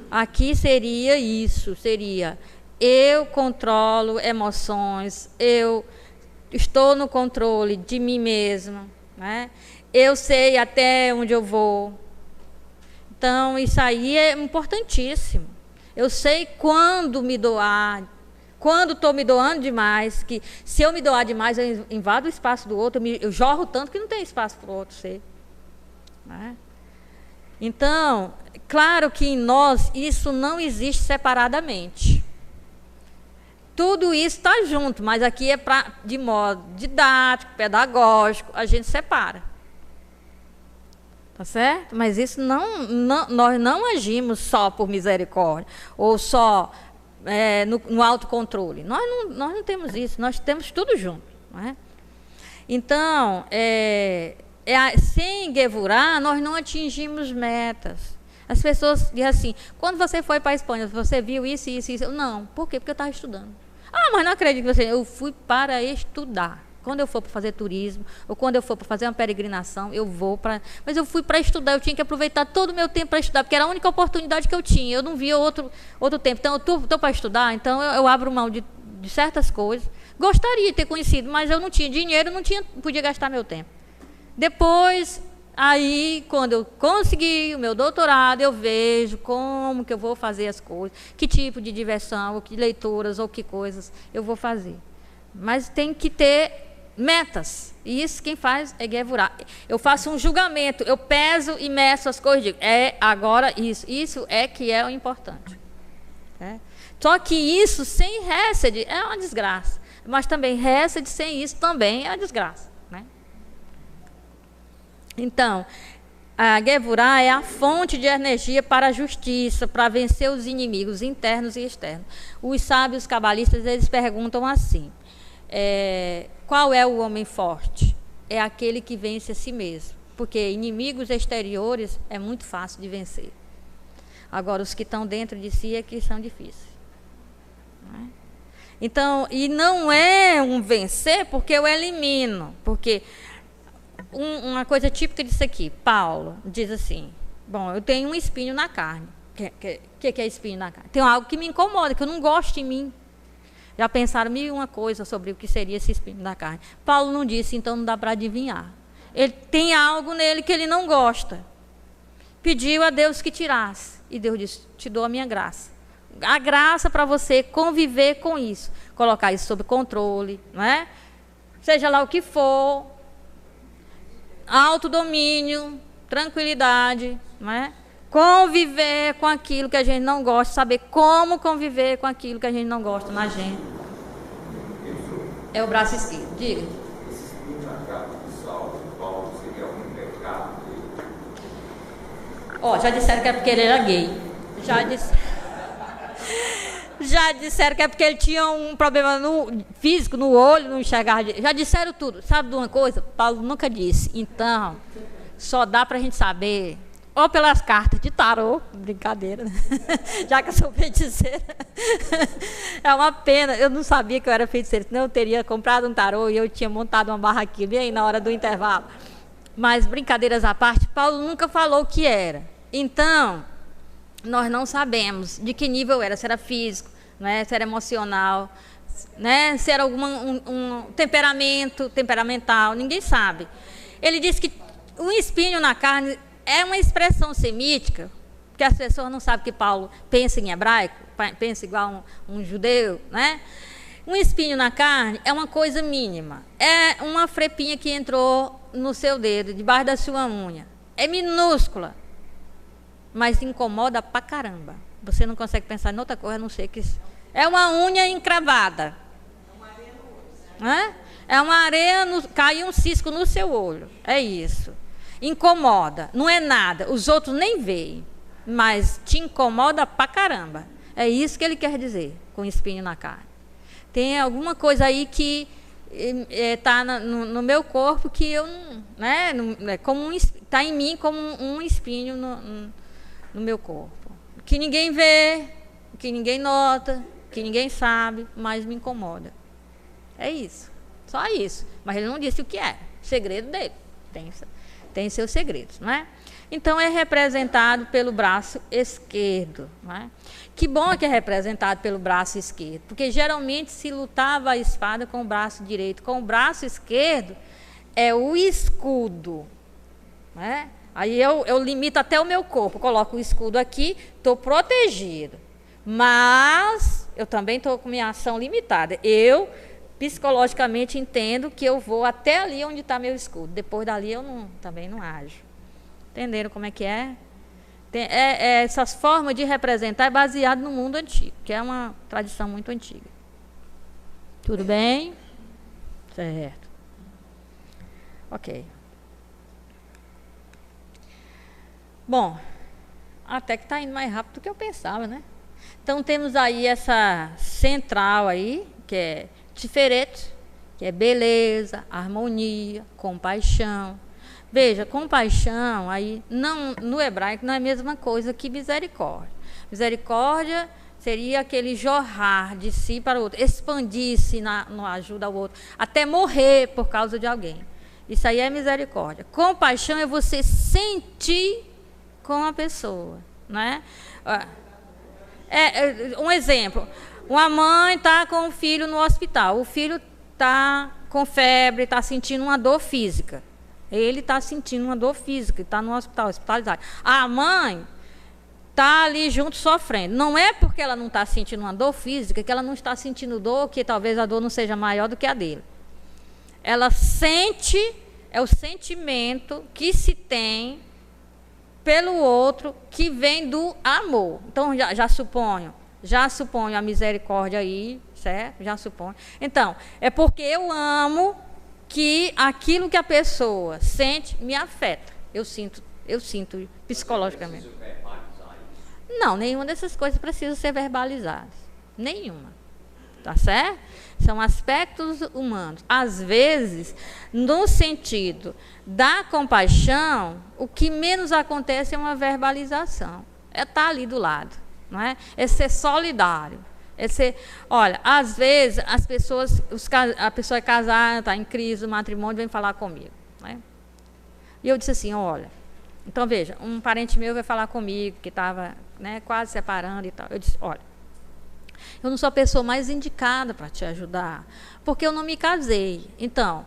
Aqui seria isso, seria: eu controlo emoções, eu estou no controle de mim mesma, né? Eu sei até onde eu vou. Então, isso aí é importantíssimo. Eu sei quando me doar, quando estou me doando demais, que se eu me doar demais, eu invado o espaço do outro, eu jorro tanto que não tem espaço para o outro ser. Né? Então, claro que em nós isso não existe separadamente. Tudo isso está junto, mas aqui é de modo didático, pedagógico, a gente separa. Tá certo? Mas isso nós não agimos só por misericórdia, ou só no autocontrole. Nós não temos isso, nós temos tudo junto. Não é? Então, sem Gevurah, nós não atingimos metas. As pessoas dizem assim: quando você foi para a Espanha, você viu isso, isso, isso? Não, por quê? Porque eu estava estudando. Ah, mas não acredito que eu fui para estudar. Quando eu for para fazer turismo, ou quando eu for para fazer uma peregrinação, eu vou para... Mas eu fui para estudar, eu tinha que aproveitar todo o meu tempo para estudar, porque era a única oportunidade que eu tinha, eu não via outro tempo. Então, eu estou para estudar, então eu abro mão de certas coisas. Gostaria de ter conhecido, mas eu não tinha dinheiro, não podia gastar meu tempo. Depois, aí, quando eu consegui o meu doutorado, eu vejo como que eu vou fazer as coisas, que tipo de diversão, ou que leituras, ou que coisas eu vou fazer. Mas tem que ter metas. E isso quem faz é Gevurah. Eu faço um julgamento, eu peso e meço as coisas, digo, agora isso. Isso é que é o importante. Só que isso sem Hesed é uma desgraça. Mas também Hesed sem isso também é uma desgraça. Né? Então, a Gevurah é a fonte de energia para a justiça, para vencer os inimigos internos e externos. Os sábios cabalistas, eles perguntam assim, qual é o homem forte? É aquele que vence a si mesmo, porque inimigos exteriores é muito fácil de vencer. Agora, os que estão dentro de si é que são difíceis. Não é? Então, e não é um vencer porque eu elimino, porque uma coisa típica disso aqui, Paulo diz assim, bom, eu tenho um espinho na carne. O que é espinho na carne? Tem algo que me incomoda, que eu não gosto em mim. Já pensaram mil e uma coisa sobre o que seria esse espinho na carne. Paulo não disse, então não dá para adivinhar. Ele tem algo nele que ele não gosta. Pediu a Deus que tirasse. E Deus disse, te dou a minha graça. A graça para você conviver com isso. Colocar isso sob controle, não é? Seja lá o que for. Autodomínio, tranquilidade, não é? Conviver com aquilo que a gente não gosta, saber como conviver com aquilo que a gente não gosta na gente. É o braço esquerdo. Diga. Esse espinho na carne de Saulo, Paulo, seria um pecado dele? Ó, já disseram que é porque ele era gay. Já disseram que é porque ele tinha um problema físico, no olho, não enxergava. Já disseram tudo. Sabe de uma coisa? Paulo nunca disse. Então, só dá pra gente saber, ou pelas cartas de tarô, brincadeira, né? Já que eu sou feiticeira. É uma pena, eu não sabia que eu era feiticeira, senão eu teria comprado um tarô e eu tinha montado uma barraquinha bem aí na hora do intervalo. Mas, brincadeiras à parte, Paulo nunca falou o que era. Então, nós não sabemos de que nível era, se era físico, né? Se era emocional, né? Se era um temperamental, ninguém sabe. Ele disse que um espinho na carne é uma expressão semítica, porque as pessoas não sabem que Paulo pensa em hebraico, pensa igual um judeu, né? Um espinho na carne é uma coisa mínima, é uma frepinha que entrou no seu dedo, debaixo da sua unha. É minúscula, mas incomoda pra caramba. Você não consegue pensar em outra coisa, a não ser que é uma unha encravada. É uma areia, caiu um cisco no seu olho. É isso. Incomoda, não é nada. Os outros nem veem, mas te incomoda pra caramba. É isso que ele quer dizer com espinho na carne. Tem alguma coisa aí que está no meu corpo que eu não, né? Está em mim como um espinho no meu corpo. Que ninguém vê, que ninguém nota, que ninguém sabe, mas me incomoda. É isso. Só isso. Mas ele não disse o que é. Segredo dele. Tem seus segredos, não é? Então é representado pelo braço esquerdo, não é? Que bom que é representado pelo braço esquerdo, porque geralmente se lutava a espada com o braço direito. Com o braço esquerdo é o escudo, não é? Aí eu limito até o meu corpo, coloco o escudo aqui, estou protegido, mas eu também estou com minha ação limitada. Eu psicologicamente entendo que eu vou até ali onde está meu escudo. Depois dali eu também não ajo. Entenderam como é que é? Essas formas de representar é baseado no mundo antigo, que é uma tradição muito antiga. Tudo bem? Certo. Ok. Bom, até que está indo mais rápido do que eu pensava, né? Então temos aí essa central aí, que é Tiferet, que é beleza, harmonia, compaixão. Veja, compaixão aí no hebraico não é a mesma coisa que misericórdia. Misericórdia seria aquele jorrar de si para o outro, expandir-se na ajuda ao outro, até morrer por causa de alguém. Isso aí é misericórdia. Compaixão é você sentir com a pessoa, né? Um exemplo. Uma mãe está com o filho no hospital. O filho está com febre, está sentindo uma dor física. Ele está sentindo uma dor física, está no hospital, hospitalizado. A mãe está ali junto sofrendo. Não é porque ela não está sentindo uma dor física que ela não está sentindo dor, que talvez a dor não seja maior do que a dele. Ela sente, é o sentimento que se tem pelo outro, que vem do amor. Então, já suponho a misericórdia aí, certo? Já suponho. Então, é porque eu amo que aquilo que a pessoa sente me afeta. Eu sinto psicologicamente. Não, nenhuma dessas coisas precisa ser verbalizadas. Nenhuma. Tá certo? São aspectos humanos. Às vezes, no sentido da compaixão, o que menos acontece é uma verbalização. É estar ali do lado, não é? É ser solidário. É ser, olha, às vezes as pessoas, a pessoa é casada, está em crise, o matrimônio, vem falar comigo, né? E eu disse assim, olha, então veja, um parente meu veio falar comigo, que estava, né, quase separando e tal. Eu disse, olha, eu não sou a pessoa mais indicada para te ajudar, porque eu não me casei. Então,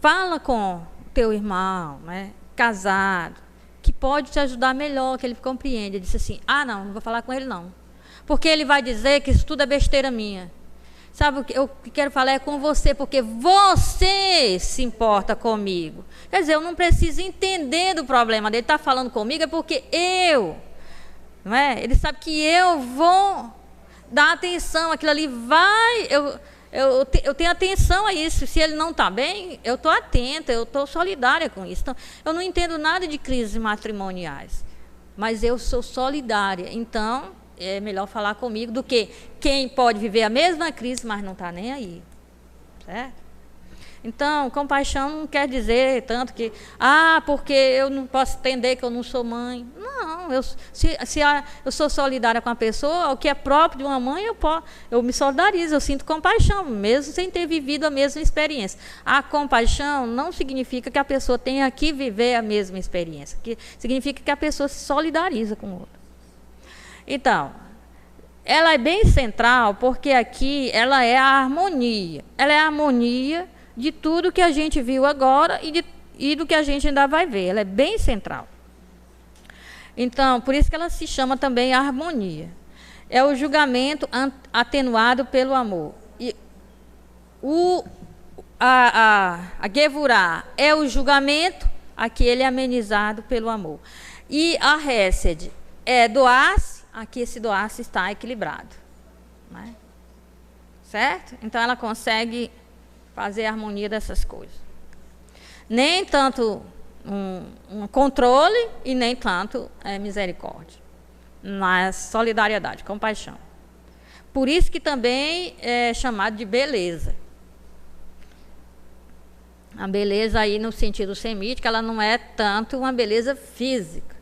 fala com teu irmão, né, casado, que pode te ajudar melhor, que ele compreende. Eu disse assim, não vou falar com ele não, porque ele vai dizer que isso tudo é besteira minha. Sabe o que eu quero falar é com você, porque você se importa comigo. Quer dizer, eu não preciso entender do problema dele, está falando comigo é porque não é? Ele sabe que eu vou dar atenção, aquilo ali vai, eu tenho atenção a isso. Se ele não está bem, eu estou atenta, eu estou solidária com isso. Então, eu não entendo nada de crises matrimoniais, mas eu sou solidária. Então, é melhor falar comigo do que quem pode viver a mesma crise, mas não está nem aí. Certo? Então, compaixão não quer dizer tanto que, porque eu não posso entender que eu não sou mãe. Não, eu sou solidária com a pessoa, o que é próprio de uma mãe, eu me solidarizo, eu sinto compaixão, mesmo sem ter vivido a mesma experiência. A compaixão não significa que a pessoa tenha que viver a mesma experiência, que significa que a pessoa se solidariza com o outro. Então, ela é bem central, porque aqui ela é a harmonia. Ela é a harmonia de tudo que a gente viu agora e do que a gente ainda vai ver. Ela é bem central. Então, por isso que ela se chama também harmonia. É o julgamento atenuado pelo amor. E a Gevurah é o julgamento, aqui ele é amenizado pelo amor. E a Hesed é doar-se, aqui esse doar-se está equilibrado. Né? Certo? Então, ela consegue fazer a harmonia dessas coisas. Nem tanto um controle e nem tanto misericórdia. Mas solidariedade, compaixão. Por isso que também é chamado de beleza. A beleza aí no sentido semítico, ela não é tanto uma beleza física.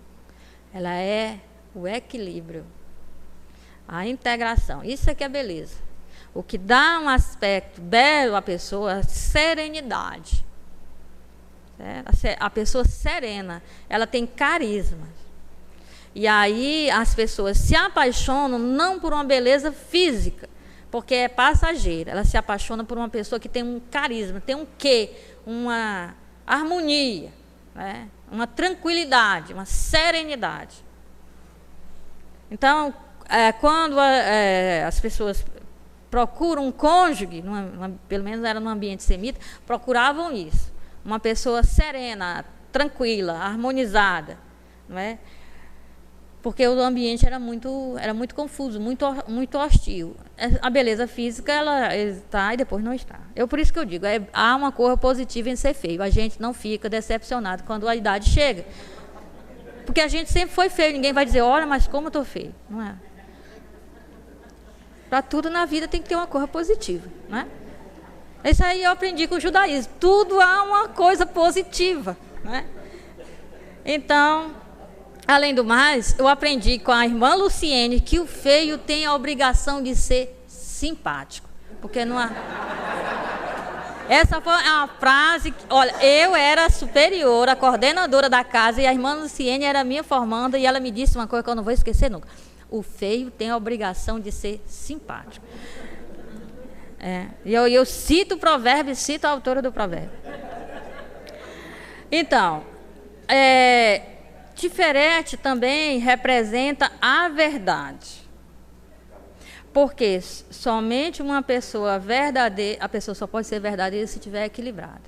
Ela é o equilíbrio, a integração. Isso é que é beleza. O que dá um aspecto belo à pessoa, a serenidade. A pessoa serena, ela tem carisma. E aí as pessoas se apaixonam não por uma beleza física, porque é passageira. Ela se apaixona por uma pessoa que tem um carisma, tem um quê? Uma harmonia, né? Uma tranquilidade, uma serenidade. Então, quando as pessoas procuram um cônjuge, pelo menos era no ambiente semita, procuravam isso. Uma pessoa serena, tranquila, harmonizada. Não é? Porque o ambiente era muito confuso, muito hostil. A beleza física, ela está e depois não está. Por isso que eu digo, há uma cor positiva em ser feio. A gente não fica decepcionado quando a idade chega. Porque a gente sempre foi feio. Ninguém vai dizer, olha, mas como eu estou feio. Não é? Para tudo na vida tem que ter uma cor positiva. Não é? Isso aí eu aprendi com o judaísmo. Tudo há uma coisa positiva. Não é? Então, além do mais, eu aprendi com a irmã Luciene que o feio tem a obrigação de ser simpático. Porque não há... Essa foi uma frase que, olha, eu era superiora, coordenadora da casa, e a irmã Luciene era minha formanda, e ela me disse uma coisa que eu não vou esquecer nunca. O feio tem a obrigação de ser simpático. E eu cito o provérbio, cito a autora do provérbio. Então, diferente também representa a verdade. Porque somente uma pessoa verdadeira, a pessoa só pode ser verdadeira se estiver equilibrada.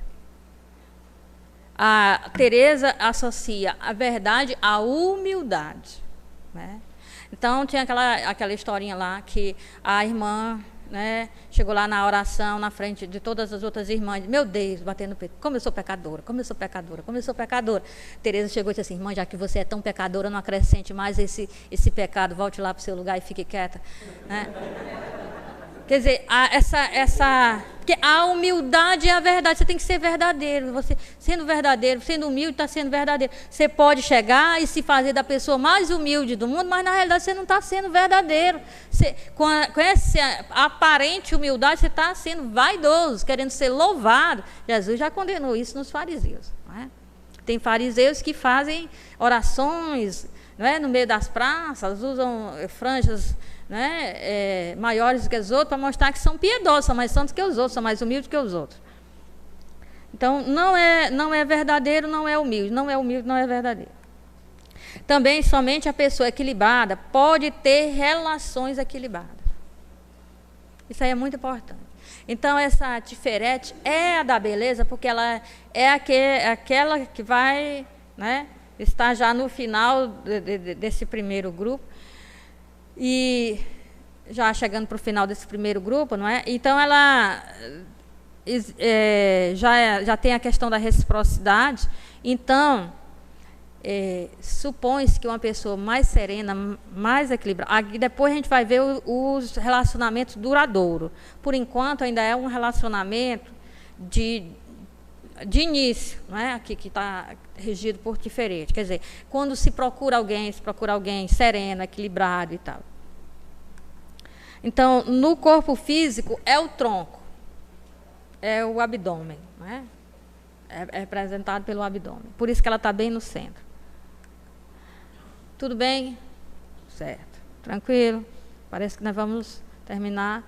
A Teresa associa a verdade à humildade. Né? Então, tinha aquela historinha lá que a irmã né? Chegou lá na oração, na frente de todas as outras irmãs, meu Deus, batendo no peito, como eu sou pecadora, como eu sou pecadora, como eu sou pecadora. Tereza chegou e disse assim, irmã, já que você é tão pecadora, não acrescente mais esse pecado, volte lá para o seu lugar e fique quieta, né? Quer dizer, porque a humildade é a verdade, você tem que ser verdadeiro, você sendo verdadeiro, sendo humilde, está sendo verdadeiro. Você pode chegar e se fazer da pessoa mais humilde do mundo, mas na realidade você não está sendo verdadeiro. Com essa aparente humildade, você está sendo vaidoso, querendo ser louvado. Jesus já condenou isso nos fariseus. Não é? Tem fariseus que fazem orações, não é? No meio das praças, usam franjas, né, maiores do que os outros, para mostrar que são piedosos, são mais santos que os outros, são mais humildes que os outros. Então, não é verdadeiro, não é humilde, não é humilde, não é verdadeiro. Também, somente a pessoa equilibrada pode ter relações equilibradas. Isso aí é muito importante. Então, essa Tiferete é a da beleza, porque ela é aquela que vai, né, estar já no final desse primeiro grupo. E já chegando para o final desse primeiro grupo, não é? Então ela já tem a questão da reciprocidade. Então supõe-se que uma pessoa mais serena, mais equilibrada. Aqui depois a gente vai ver os relacionamentos duradouros. Por enquanto ainda é um relacionamento de início, não é? Aqui que está regido por diferente. Quer dizer, quando se procura alguém sereno, equilibrado e tal. Então, no corpo físico é o tronco, é o abdômen, não é? É representado pelo abdômen. Por isso que ela está bem no centro. Tudo bem? Certo. Tranquilo? Parece que nós vamos terminar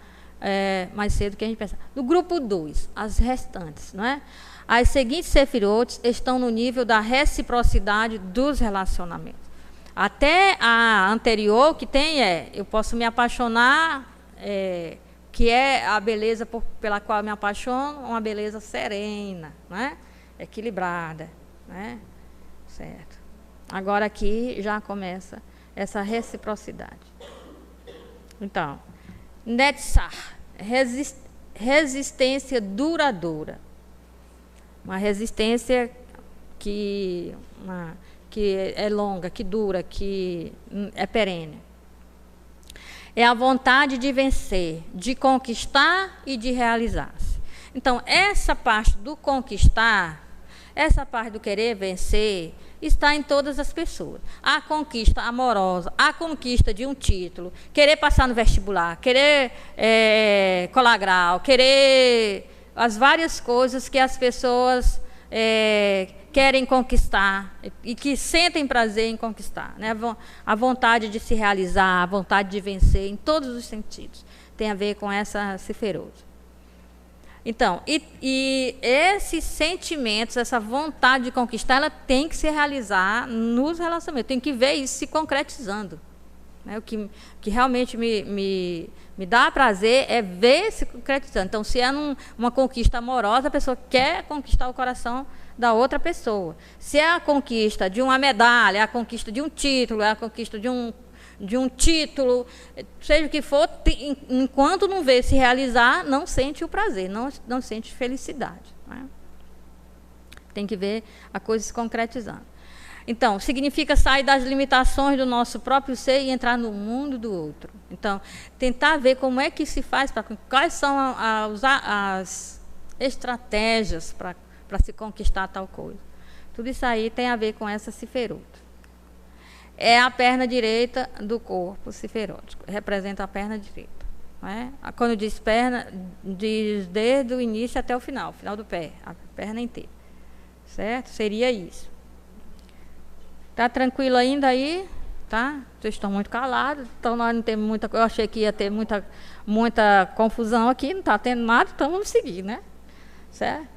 mais cedo do que a gente pensa. No grupo 2, as restantes, não é? As seguintes sefirotes estão no nível da reciprocidade dos relacionamentos. Até a anterior, que tem eu posso me apaixonar, que é a beleza pela qual eu me apaixono, uma beleza serena, né? Equilibrada, né? Certo. Agora aqui já começa essa reciprocidade. Então, Netzar, resistência duradoura. Uma resistência que é longa, que dura, que é perene. É a vontade de vencer, de conquistar e de realizar-se. Então, essa parte do conquistar, essa parte do querer vencer, está em todas as pessoas. A conquista amorosa, a conquista de um título, querer passar no vestibular, querer colar grau, querer as várias coisas que as pessoas querem conquistar e que sentem prazer em conquistar, né? A vontade de se realizar, a vontade de vencer em todos os sentidos, tem a ver com essa Seferot. Então, e esses sentimentos, essa vontade de conquistar, ela tem que se realizar nos relacionamentos, tem que ver isso se concretizando, né? O que realmente me dá prazer é ver se concretizando. Então, se é uma conquista amorosa, a pessoa quer conquistar o coração da outra pessoa. Se é a conquista de uma medalha, é a conquista de um título, é a conquista de um título, seja o que for, enquanto não vê se realizar, não sente o prazer, não sente felicidade, né? Tem que ver a coisa se concretizando. Então, significa sair das limitações do nosso próprio ser e entrar no mundo do outro. Então, tentar ver como é que se faz, quais são as estratégias para se conquistar tal coisa. Tudo isso aí tem a ver com essa Seferot. É a perna direita do corpo seferótico, representa a perna direita. Não é? Quando diz perna, diz desde o início até o final do pé, a perna inteira. Certo? Seria isso. Tá tranquilo ainda aí? Tá? Vocês estão muito calados, então nós não temos muita coisa. Eu achei que ia ter muita confusão aqui, não está tendo nada, então vamos seguir, né? Certo?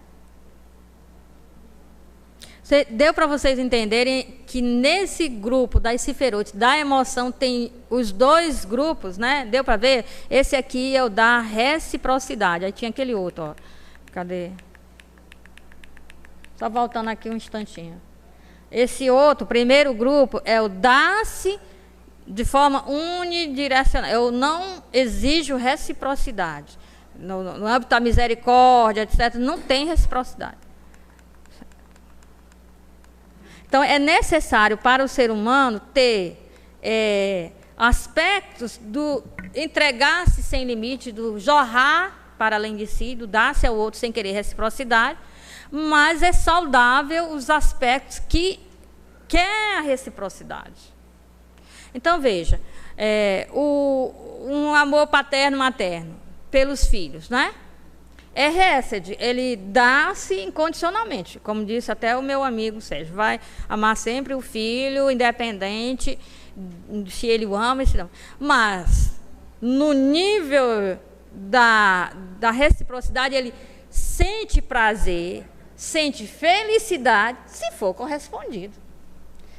Deu para vocês entenderem que nesse grupo das Seferot, da emoção, tem os dois grupos, né? Deu para ver? Esse aqui é o da reciprocidade. Aí tinha aquele outro, ó. Cadê? Só voltando aqui um instantinho. Esse outro, primeiro grupo, é o dar-se de forma unidirecional. Eu não exijo reciprocidade. No âmbito da misericórdia, etc., não tem reciprocidade. Então, é necessário para o ser humano ter aspectos do entregar-se sem limite, do jorrar para além de si, do dar-se ao outro sem querer reciprocidade, mas é saudável os aspectos que quer a reciprocidade. Então, veja, um amor paterno-materno pelos filhos, né? É Hesed, ele dá-se incondicionalmente, como disse até o meu amigo Sérgio, vai amar sempre o filho, independente se ele o ama, se não. Mas, no nível da reciprocidade, ele sente prazer, sente felicidade, se for correspondido.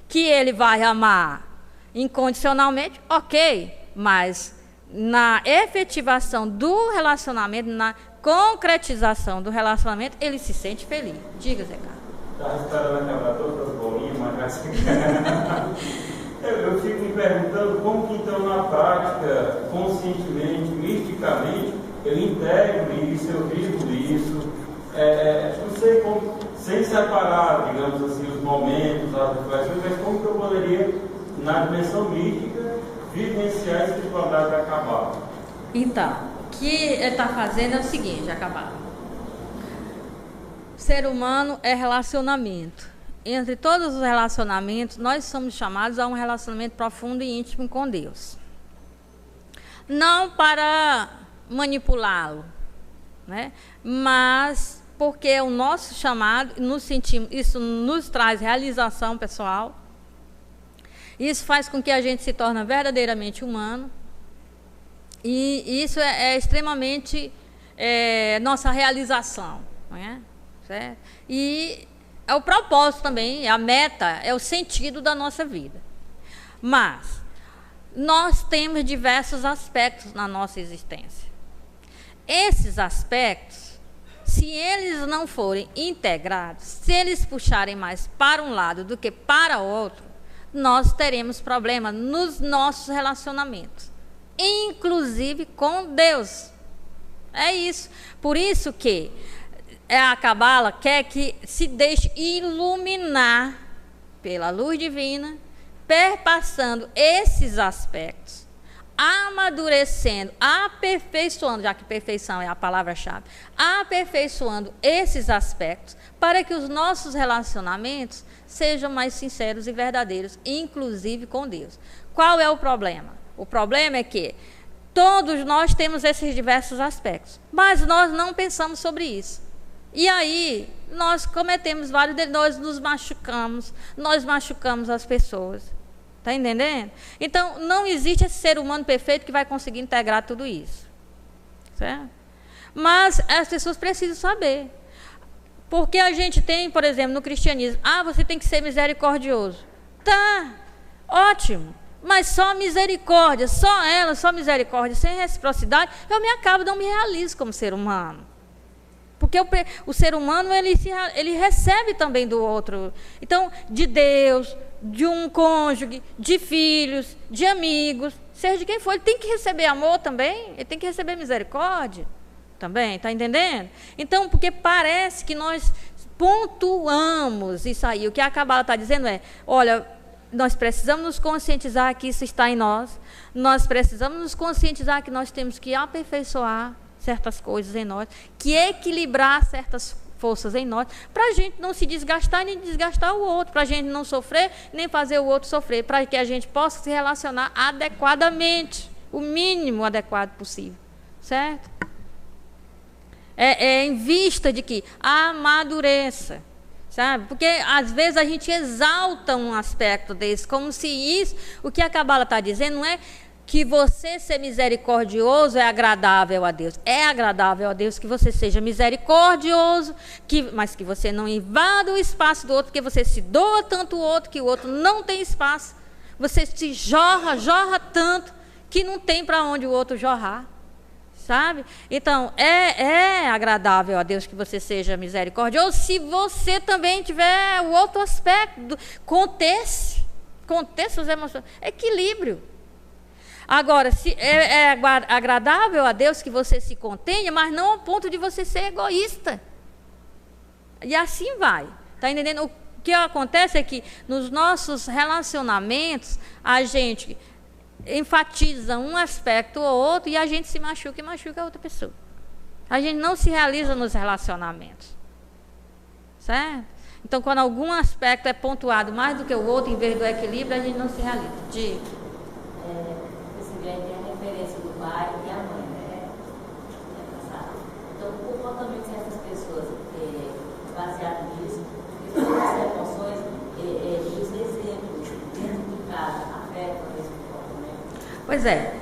Que ele vai amar incondicionalmente, ok, mas na efetivação do relacionamento, na concretização do relacionamento, ele se sente feliz. Diga, Zé Carlos. Estava esperando acabar todas as bolinhas, mas eu fico me perguntando como que então na prática, conscientemente, misticamente, eu integro isso, eu vivo isso, não sei como, sem separar, digamos assim, os momentos, as reflexões, mas como que eu poderia, na dimensão mística, vivenciar essa espiritualidade da Cabala? Então, o que ele está fazendo é o seguinte, acabar. Ser humano é relacionamento. Entre todos os relacionamentos, nós somos chamados a um relacionamento profundo e íntimo com Deus. Não para manipulá-lo, né? Mas porque é o nosso chamado, nos sentimos, isso nos traz realização pessoal. Isso faz com que a gente se torne verdadeiramente humano. E isso é extremamente nossa realização, não é? Certo? E é o propósito também, a meta, é o sentido da nossa vida. Mas nós temos diversos aspectos na nossa existência. Esses aspectos, se eles não forem integrados, se eles puxarem mais para um lado do que para o outro, nós teremos problemas nos nossos relacionamentos, inclusive com Deus. É isso. Por isso que a Cabala quer que se deixe iluminar pela luz divina, perpassando esses aspectos, amadurecendo, aperfeiçoando, já que perfeição é a palavra-chave, aperfeiçoando esses aspectos para que os nossos relacionamentos sejam mais sinceros e verdadeiros, inclusive com Deus. Qual é o problema? O problema é que todos nós temos esses diversos aspectos, mas nós não pensamos sobre isso. E aí, nós cometemos vários deles, nós nos machucamos, nós machucamos as pessoas. Está entendendo? Então, não existe esse ser humano perfeito que vai conseguir integrar tudo isso. Certo? Mas as pessoas precisam saber. Porque a gente tem, por exemplo, no cristianismo, você tem que ser misericordioso. Tá, ótimo. Mas só misericórdia, só ela, só misericórdia, sem reciprocidade, eu me acabo, não me realizo como ser humano. Porque o ser humano, ele recebe também do outro. Então, de Deus, de um cônjuge, de filhos, de amigos, seja de quem for, ele tem que receber amor também, ele tem que receber misericórdia também, está entendendo? Então, porque parece que nós pontuamos isso aí. O que a Cabala está dizendo é, olha, nós precisamos nos conscientizar que isso está em nós, nós precisamos nos conscientizar que nós temos que aperfeiçoar certas coisas em nós, que equilibrar certas forças em nós, para a gente não se desgastar nem desgastar o outro, para a gente não sofrer nem fazer o outro sofrer, para que a gente possa se relacionar adequadamente, o mínimo adequado possível, certo? Em vista de que amadureça, sabe? Porque às vezes a gente exalta um aspecto desse, como se isso, o que a Cabala está dizendo não é que você ser misericordioso é agradável a Deus. É agradável a Deus que você seja misericordioso, mas que você não invada o espaço do outro, porque você se doa tanto o outro, que o outro não tem espaço. Você se jorra tanto, que não tem para onde o outro jorrar. Sabe? Então, é agradável a Deus que você seja misericordioso, se você também tiver o outro aspecto, conter suas emoções, equilíbrio. Agora, se é agradável a Deus que você se contenha, mas não ao ponto de você ser egoísta. E assim vai. Está entendendo? O que acontece é que nos nossos relacionamentos, a gente enfatiza um aspecto ou outro e a gente se machuca e machuca a outra pessoa. A gente não se realiza nos relacionamentos. Certo? Então, quando algum aspecto é pontuado mais do que o outro, em vez do equilíbrio, a gente não se realiza. Diga. Tem a referência do pai e a mãe, né? Então, o comportamento dessas pessoas, baseado nisso, e todas as emoções, os exemplos dentro de casa afetam esse comportamento. Pois é,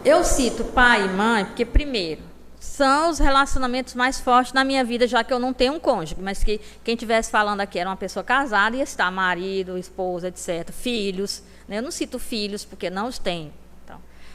eu cito pai e mãe, porque primeiro, são os relacionamentos mais fortes na minha vida, já que eu não tenho um cônjuge, mas que quem estivesse falando aqui era uma pessoa casada, ia estar marido, esposa, etc., filhos, né? Eu não cito filhos, porque não os tenho.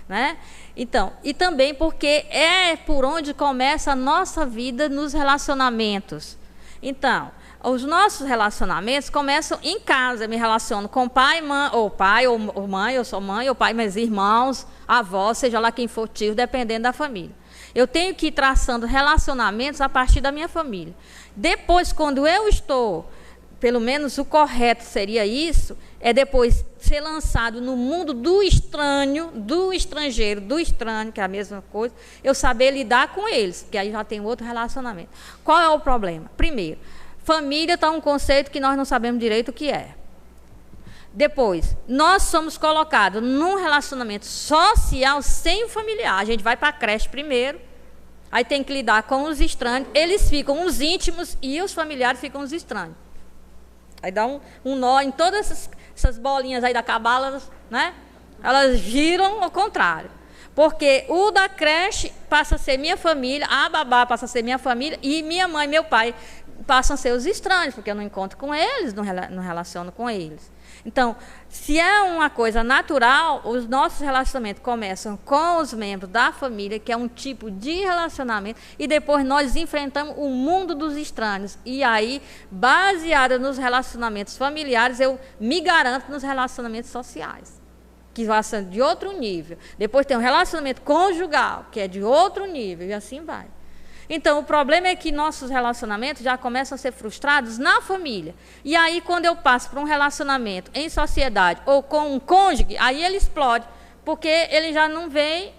Né? Então, e também porque é por onde começa a nossa vida nos relacionamentos. Então, os nossos relacionamentos começam em casa. Eu me relaciono com pai, mãe, ou mãe, eu sou mãe, ou pai, meus irmãos, avós, seja lá quem for tio, dependendo da família. Eu tenho que ir traçando relacionamentos a partir da minha família. Depois, quando eu estou, pelo menos o correto seria isso, é depois ser lançado no mundo do estranho, do estrangeiro, do estranho, que é a mesma coisa, eu saber lidar com eles, que aí já tem outro relacionamento. Qual é o problema? Primeiro, família está um conceito que nós não sabemos direito o que é. Depois, nós somos colocados num relacionamento social sem o familiar. A gente vai para a creche primeiro, aí tem que lidar com os estranhos, eles ficam os íntimos e os familiares ficam os estranhos. Aí dá um nó em todas essas bolinhas aí da cabala, né? Elas giram ao contrário. Porque o da creche passa a ser minha família, a babá passa a ser minha família, e minha mãe e meu pai passam a ser os estranhos, porque eu não encontro com eles, não relaciono com eles. Então, se é uma coisa natural, os nossos relacionamentos começam com os membros da família, que é um tipo de relacionamento, e depois nós enfrentamos o mundo dos estranhos. E aí, baseada nos relacionamentos familiares, eu me garanto nos relacionamentos sociais, que vai ser de outro nível. Depois tem um relacionamento conjugal, que é de outro nível, e assim vai. Então, o problema é que nossos relacionamentos já começam a ser frustrados na família. E aí, quando eu passo para um relacionamento em sociedade ou com um cônjuge, aí ele explode, porque ele já não vem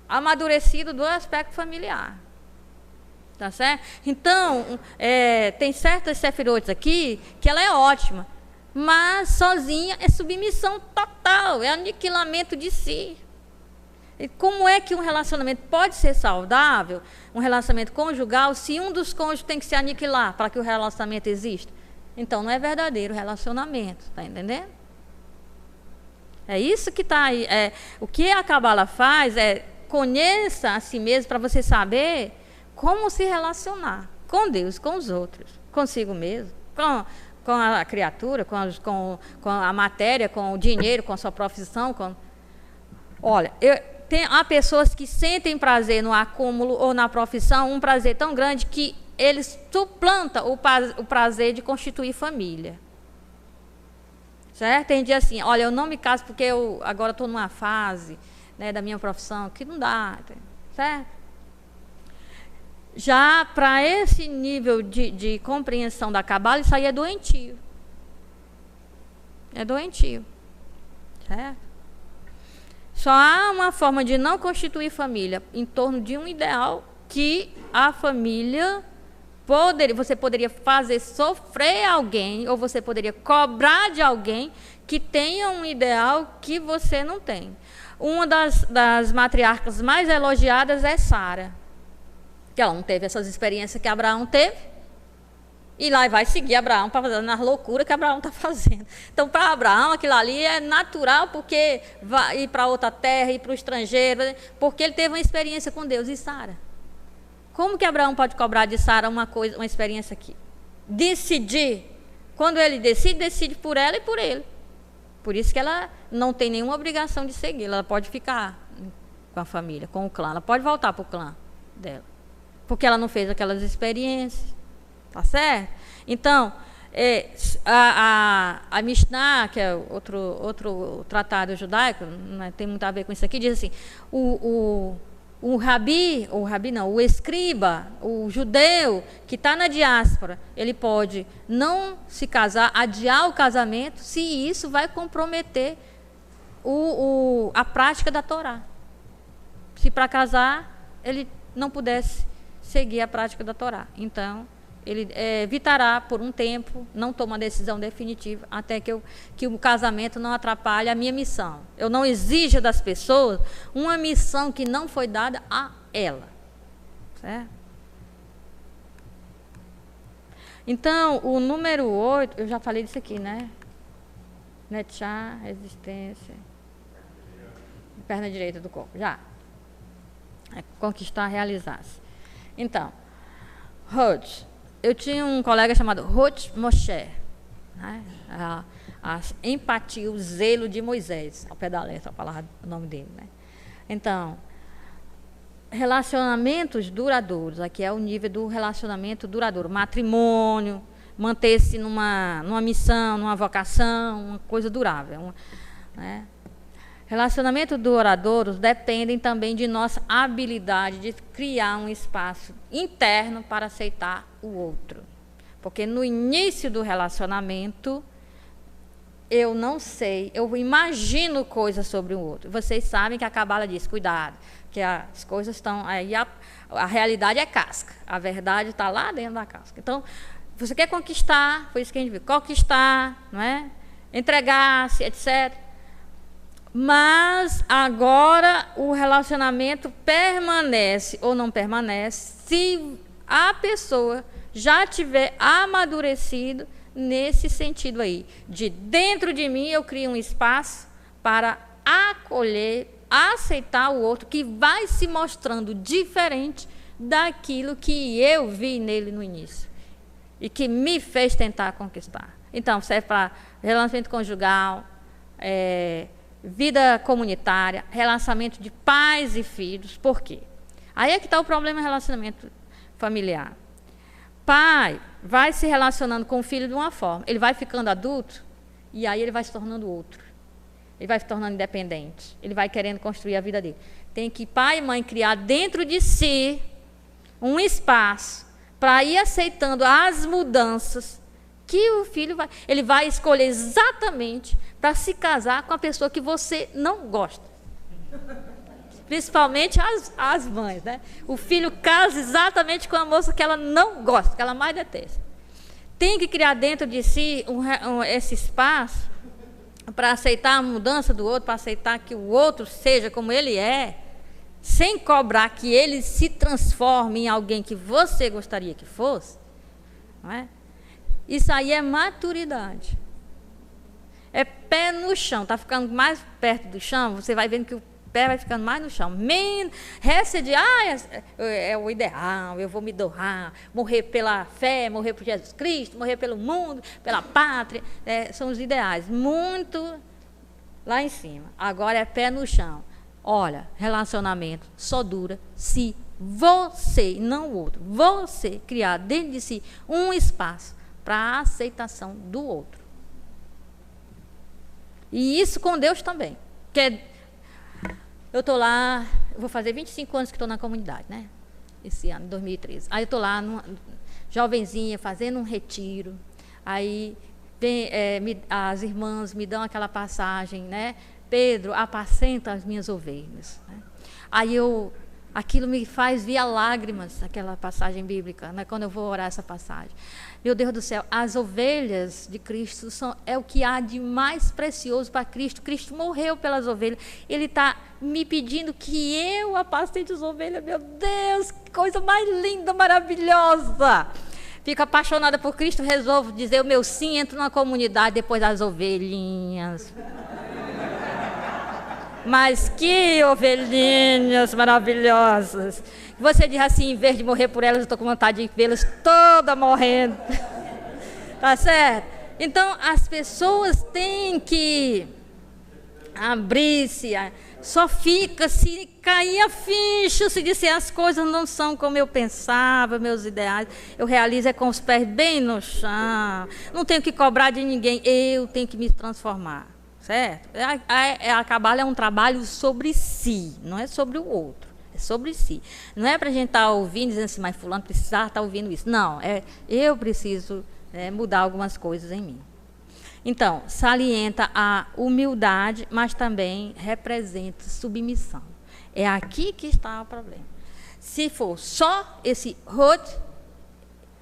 amadurecido do aspecto familiar. Tá certo? Então, tem certas sefirotes aqui que ela é ótima, mas sozinha é submissão total, é aniquilamento de si. E como é que um relacionamento pode ser saudável, um relacionamento conjugal, se um dos cônjuges tem que se aniquilar para que o relacionamento exista? Então, não é verdadeiro relacionamento, está entendendo? É isso que está aí. O que a Cabala faz é conheça a si mesmo para você saber como se relacionar com Deus, com os outros, consigo mesmo, com a criatura, com a matéria, com o dinheiro, com a sua profissão. Olha, há pessoas que sentem prazer no acúmulo ou na profissão, um prazer tão grande que eles suplantam o prazer de constituir família. Certo? Tem dia assim, olha, eu não me caso porque eu agora estou numa fase, né, da minha profissão que não dá, certo? Já para esse nível de compreensão da Cabala, isso aí é doentio. É doentio. Certo? Só há uma forma de não constituir família em torno de um ideal que a família você poderia fazer sofrer alguém, ou você poderia cobrar de alguém que tenha um ideal que você não tem. Uma das matriarcas mais elogiadas é Sara, que ela não teve essas experiências que Abraão teve. E lá vai seguir Abraão para fazer as loucuras que Abraão está fazendo. Então, para Abraão, aquilo ali é natural, porque vai ir para outra terra, ir para o estrangeiro, porque ele teve uma experiência com Deus. E Sara? Como que Abraão pode cobrar de Sara uma experiência aqui? Decidir. Quando ele decide por ela e por ele. Por isso que ela não tem nenhuma obrigação de seguir. Ela pode ficar com a família, com o clã. Ela pode voltar para o clã dela. Porque ela não fez aquelas experiências. Tá certo? Então, A Mishnah, que é outro tratado judaico, não tem muito a ver com isso aqui, diz assim, o escriba, o judeu que está na diáspora, ele pode não se casar, adiar o casamento, se isso vai comprometer a prática da Torá. Se para casar ele não pudesse seguir a prática da Torá. Então, ele evitará por um tempo, não toma uma decisão definitiva, até que o casamento não atrapalhe a minha missão. Eu não exijo das pessoas uma missão que não foi dada a ela. Certo? Então, o número 8, eu já falei disso aqui, né? Netchá, resistência. Perna direita do corpo, já. Conquistar, realizar-se. Então, Ruth. Eu tinha um colega chamado Ruth Moshe, né? A empatia, o zelo de Moisés, ao pé da letra, a palavra, o nome dele, né? Então, relacionamentos duradouros, aqui é o nível do relacionamento duradouro, matrimônio, manter-se numa missão, numa vocação, uma coisa durável, né? Relacionamentos duradouros dependem também de nossa habilidade de criar um espaço interno para aceitar o outro. Porque no início do relacionamento, eu não sei, eu imagino coisas sobre o outro. Vocês sabem que a Cabala diz, cuidado, que as coisas estão aí, a realidade é casca, a verdade está lá dentro da casca. Então, você quer conquistar, foi isso que a gente viu, conquistar, não é? Entregar-se, etc. Mas agora o relacionamento permanece ou não permanece se a pessoa já tiver amadurecido nesse sentido aí. De dentro de mim eu crio um espaço para acolher, aceitar o outro que vai se mostrando diferente daquilo que eu vi nele no início e que me fez tentar conquistar. Então, serve para relacionamento conjugal, vida comunitária, relacionamento de pais e filhos. Por quê? Aí é que está o problema do relacionamento familiar. Pai vai se relacionando com o filho de uma forma, ele vai ficando adulto e aí ele vai se tornando outro. Ele vai se tornando independente, ele vai querendo construir a vida dele. Tem que pai e mãe criar dentro de si um espaço para ir aceitando as mudanças que o filho vai... Ele vai escolher exatamente para se casar com a pessoa que você não gosta. Principalmente as mães, né? O filho casa exatamente com a moça que ela não gosta, que ela mais detesta. Tem que criar dentro de si esse espaço para aceitar a mudança do outro, para aceitar que o outro seja como ele é, sem cobrar que ele se transforme em alguém que você gostaria que fosse, não é? Isso aí é maturidade. É pé no chão, está ficando mais perto do chão, você vai vendo que o pé vai ficando mais no chão. Resta de, é o ideal, eu vou me doar, morrer pela fé, morrer por Jesus Cristo, morrer pelo mundo, pela pátria, são os ideais, muito lá em cima. Agora é pé no chão. Olha, relacionamento só dura se você, não o outro, você criar dentro de si um espaço para a aceitação do outro. E isso com Deus também. Porque eu estou lá, eu vou fazer 25 anos que estou na comunidade, né? Esse ano, 2013. Aí eu estou lá, jovenzinha, fazendo um retiro. Aí as irmãs me dão aquela passagem, né? Pedro, apacenta as minhas ovelhas. Né? Aí aquilo me faz via lágrimas, aquela passagem bíblica, né? Quando eu vou orar essa passagem. Meu Deus do céu, as ovelhas de Cristo é o que há de mais precioso para Cristo. Cristo morreu pelas ovelhas. Ele está me pedindo que eu apacente as ovelhas. Meu Deus, que coisa mais linda, maravilhosa. Fico apaixonada por Cristo, resolvo dizer o meu sim, entro na comunidade depois das ovelhinhas. Mas que ovelhinhas maravilhosas. Você diz assim, em vez de morrer por elas, eu estou com vontade de vê-las todas morrendo. Tá certo? Então, as pessoas têm que abrisse, só fica se cair a ficha, se disser as coisas não são como eu pensava, meus ideais, eu realizo com os pés bem no chão, não tenho que cobrar de ninguém, eu tenho que me transformar, certo? A Cabala é um trabalho sobre si, não é sobre o outro, é sobre si. Não é para a gente estar ouvindo, dizendo assim, mas fulano precisava estar ouvindo isso. Não, eu preciso mudar algumas coisas em mim. Então, salienta a humildade, mas também representa submissão. É aqui que está o problema. Se for só esse rod,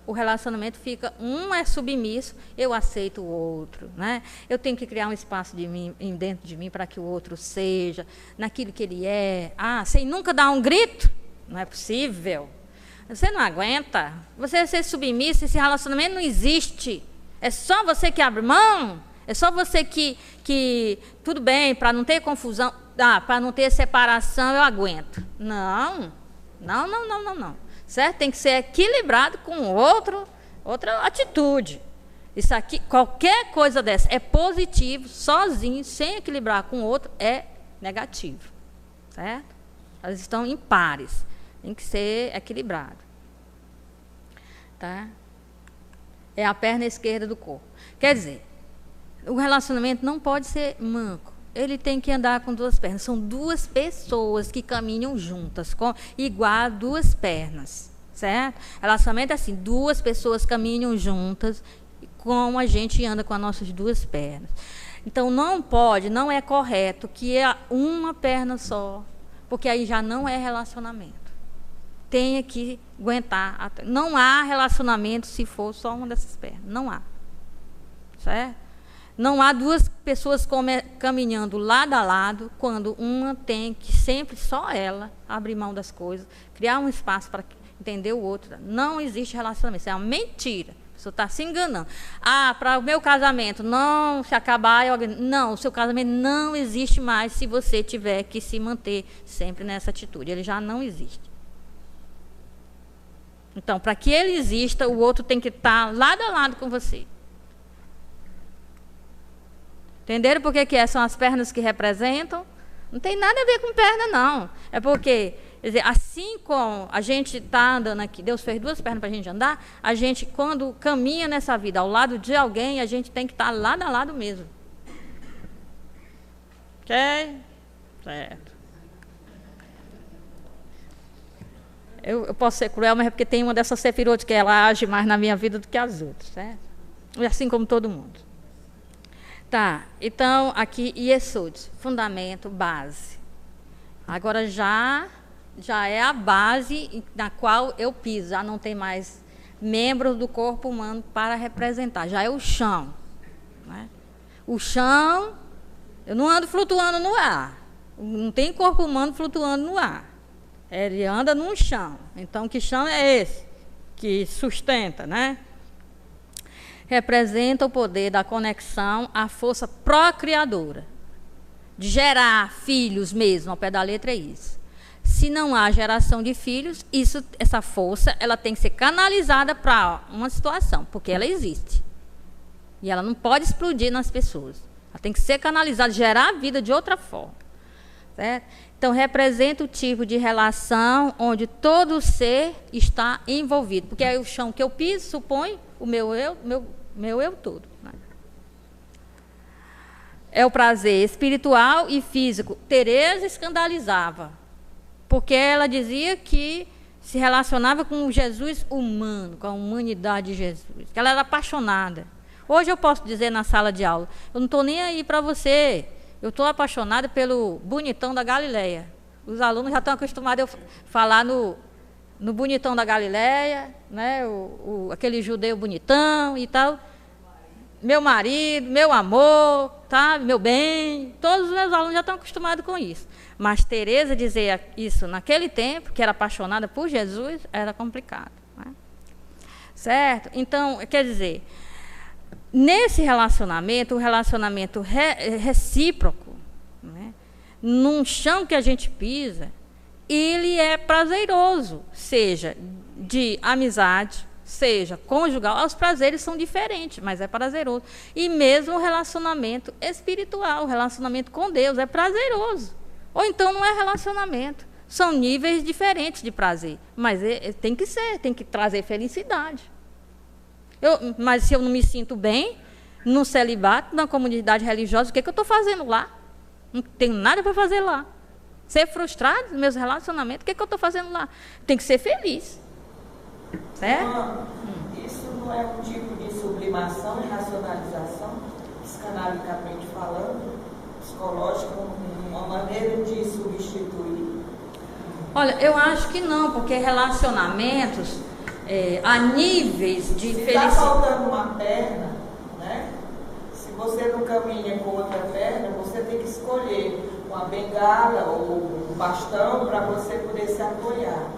o relacionamento fica, um é submisso, eu aceito o outro, né? Eu tenho que criar um espaço dentro de mim para que o outro seja, naquilo que ele é. Sem nunca dar um grito? Não é possível. Você não aguenta. Você ser submisso, esse relacionamento não existe. É só você que abre mão? É só você que tudo bem, para não ter confusão, para não ter separação, eu aguento. Não. Certo? Tem que ser equilibrado com outra atitude. Isso aqui, qualquer coisa dessa é positivo, sozinho, sem equilibrar com o outro, é negativo. Certo? Elas estão em pares. Tem que ser equilibrado. Tá? É a perna esquerda do corpo. Quer dizer, o relacionamento não pode ser manco. Ele tem que andar com duas pernas. São duas pessoas que caminham juntas, igual a duas pernas. Certo? Relacionamento é assim, duas pessoas caminham juntas, como a gente anda com as nossas duas pernas. Então, não é correto que é uma perna só, porque aí já não é relacionamento. Tenha que aguentar. Não há relacionamento se for só uma dessas pernas. Não há. Certo? Não há duas pessoas caminhando lado a lado, quando uma tem que sempre só ela abrir mão das coisas, criar um espaço para entender o outro. Não existe relacionamento. Isso é uma mentira. A pessoa está se enganando. Para o meu casamento não se acabar, não, o seu casamento não existe mais se você tiver que se manter sempre nessa atitude. Ele já não existe. Então, para que ele exista, o outro tem que estar lado a lado com você. Entenderam por que são as pernas que representam? Não tem nada a ver com perna, não. É porque, quer dizer, assim como a gente está andando aqui, Deus fez duas pernas para a gente andar, a gente, quando caminha nessa vida ao lado de alguém, a gente tem que estar lado a lado mesmo. Ok? Certo. Eu posso ser cruel, mas é porque tem uma dessas sefirotes que ela age mais na minha vida do que as outras, certo? E assim como todo mundo. Tá, então aqui Yesod, fundamento, base. Agora já é a base na qual eu piso, já não tem mais membros do corpo humano para representar, já é o chão. Né? O chão, eu não ando flutuando no ar, não tem corpo humano flutuando no ar. Ele anda num chão. Então, que chão é esse? Que sustenta, né? Representa o poder da conexão, a força procriadora. De gerar filhos mesmo, ao pé da letra é isso. Se não há geração de filhos, essa força ela tem que ser canalizada para uma situação, porque ela existe. E ela não pode explodir nas pessoas. Ela tem que ser canalizada, gerar a vida de outra forma. Certo? Então, representa o tipo de relação onde todo ser está envolvido. Porque é o chão que eu piso, supõe o meu eu todo. Né? É o prazer espiritual e físico. Teresa escandalizava, porque ela dizia que se relacionava com o Jesus humano, com a humanidade de Jesus. Que ela era apaixonada. Hoje eu posso dizer na sala de aula, eu não estou nem aí para você. Eu estou apaixonada pelo bonitão da Galileia. Os alunos já estão acostumados a falar no bonitão da Galileia, né? Aquele judeu bonitão e tal. Meu marido, meu amor, tá? Meu bem. Todos os meus alunos já estão acostumados com isso. Mas Teresa dizer isso naquele tempo, que era apaixonada por Jesus, era complicado. Né? Certo? Então, quer dizer... Nesse relacionamento, o relacionamento recíproco, né, num chão que a gente pisa, ele é prazeroso, seja de amizade, seja conjugal, os prazeres são diferentes, mas é prazeroso. E mesmo o relacionamento espiritual, o relacionamento com Deus é prazeroso. Ou então não é relacionamento. São níveis diferentes de prazer, mas tem que ser, tem que trazer felicidade. Mas se eu não me sinto bem no celibato, na comunidade religiosa, o que eu estou fazendo lá? Não tenho nada para fazer lá. Ser frustrado nos meus relacionamentos, o que eu estou fazendo lá? Tem que ser feliz. Certo? Isso não é um tipo de sublimação e racionalização, psicanaliticamente falando, psicológica, uma maneira de substituir? Olha, eu acho que não, porque relacionamentos a níveis de Se está felicidade. faltando uma perna, né? Se você não caminha com outra perna, você tem que escolher uma bengala ou um bastão para você poder se apoiar.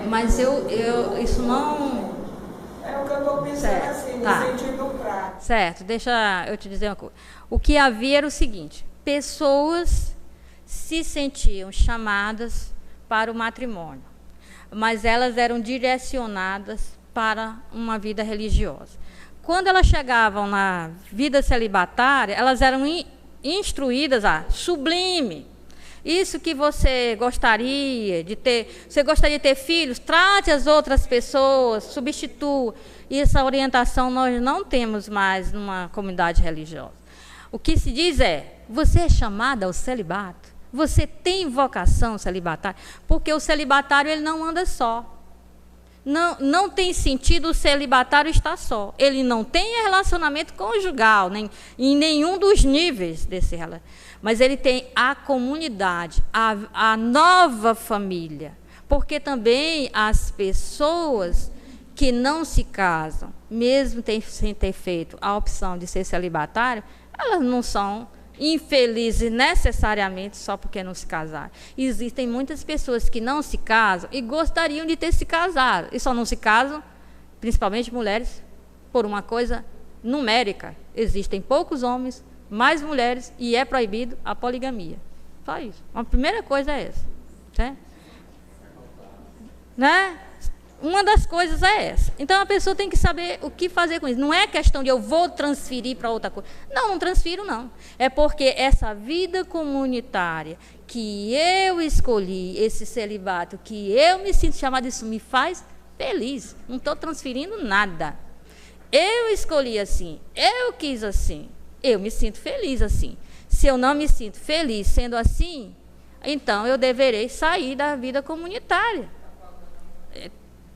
Mas isso não... É o que eu estou pensando Certo, assim, tá. no sentido prático. Certo, deixa eu te dizer uma coisa. O que havia era o seguinte: pessoas se sentiam chamadas para o matrimônio, mas elas eram direcionadas para uma vida religiosa. Quando elas chegavam na vida celibatária, elas eram instruídas a sublime. Isso que você gostaria de ter, você gostaria de ter filhos, trate as outras pessoas, substitua. E essa orientação nós não temos mais numa comunidade religiosa. O que se diz é, você é chamada ao celibato, você tem vocação celibatária, porque o celibatário ele não anda só. Não tem sentido o celibatário estar só. Ele não tem relacionamento conjugal, nem em nenhum dos níveis desse relacionamento. Mas ele tem a comunidade, a nova família. Porque também as pessoas que não se casam, mesmo sem ter feito a opção de ser celibatário, elas não são infelizes necessariamente só porque não se casaram. Existem muitas pessoas que não se casam e gostariam de ter se casado, e só não se casam, principalmente mulheres, por uma coisa numérica. Existem poucos homens, mais mulheres, e é proibido a poligamia. Só isso. A primeira coisa é essa. Certo? Né? Uma das coisas é essa. Então a pessoa tem que saber o que fazer com isso. Não é questão de eu vou transferir para outra coisa. Não transfiro não. É porque essa vida comunitária que eu escolhi, esse celibato, que eu me sinto chamada, isso me faz feliz. Não estou transferindo nada. Eu escolhi assim, eu quis assim, eu me sinto feliz assim. Se eu não me sinto feliz sendo assim, então eu deverei sair da vida comunitária.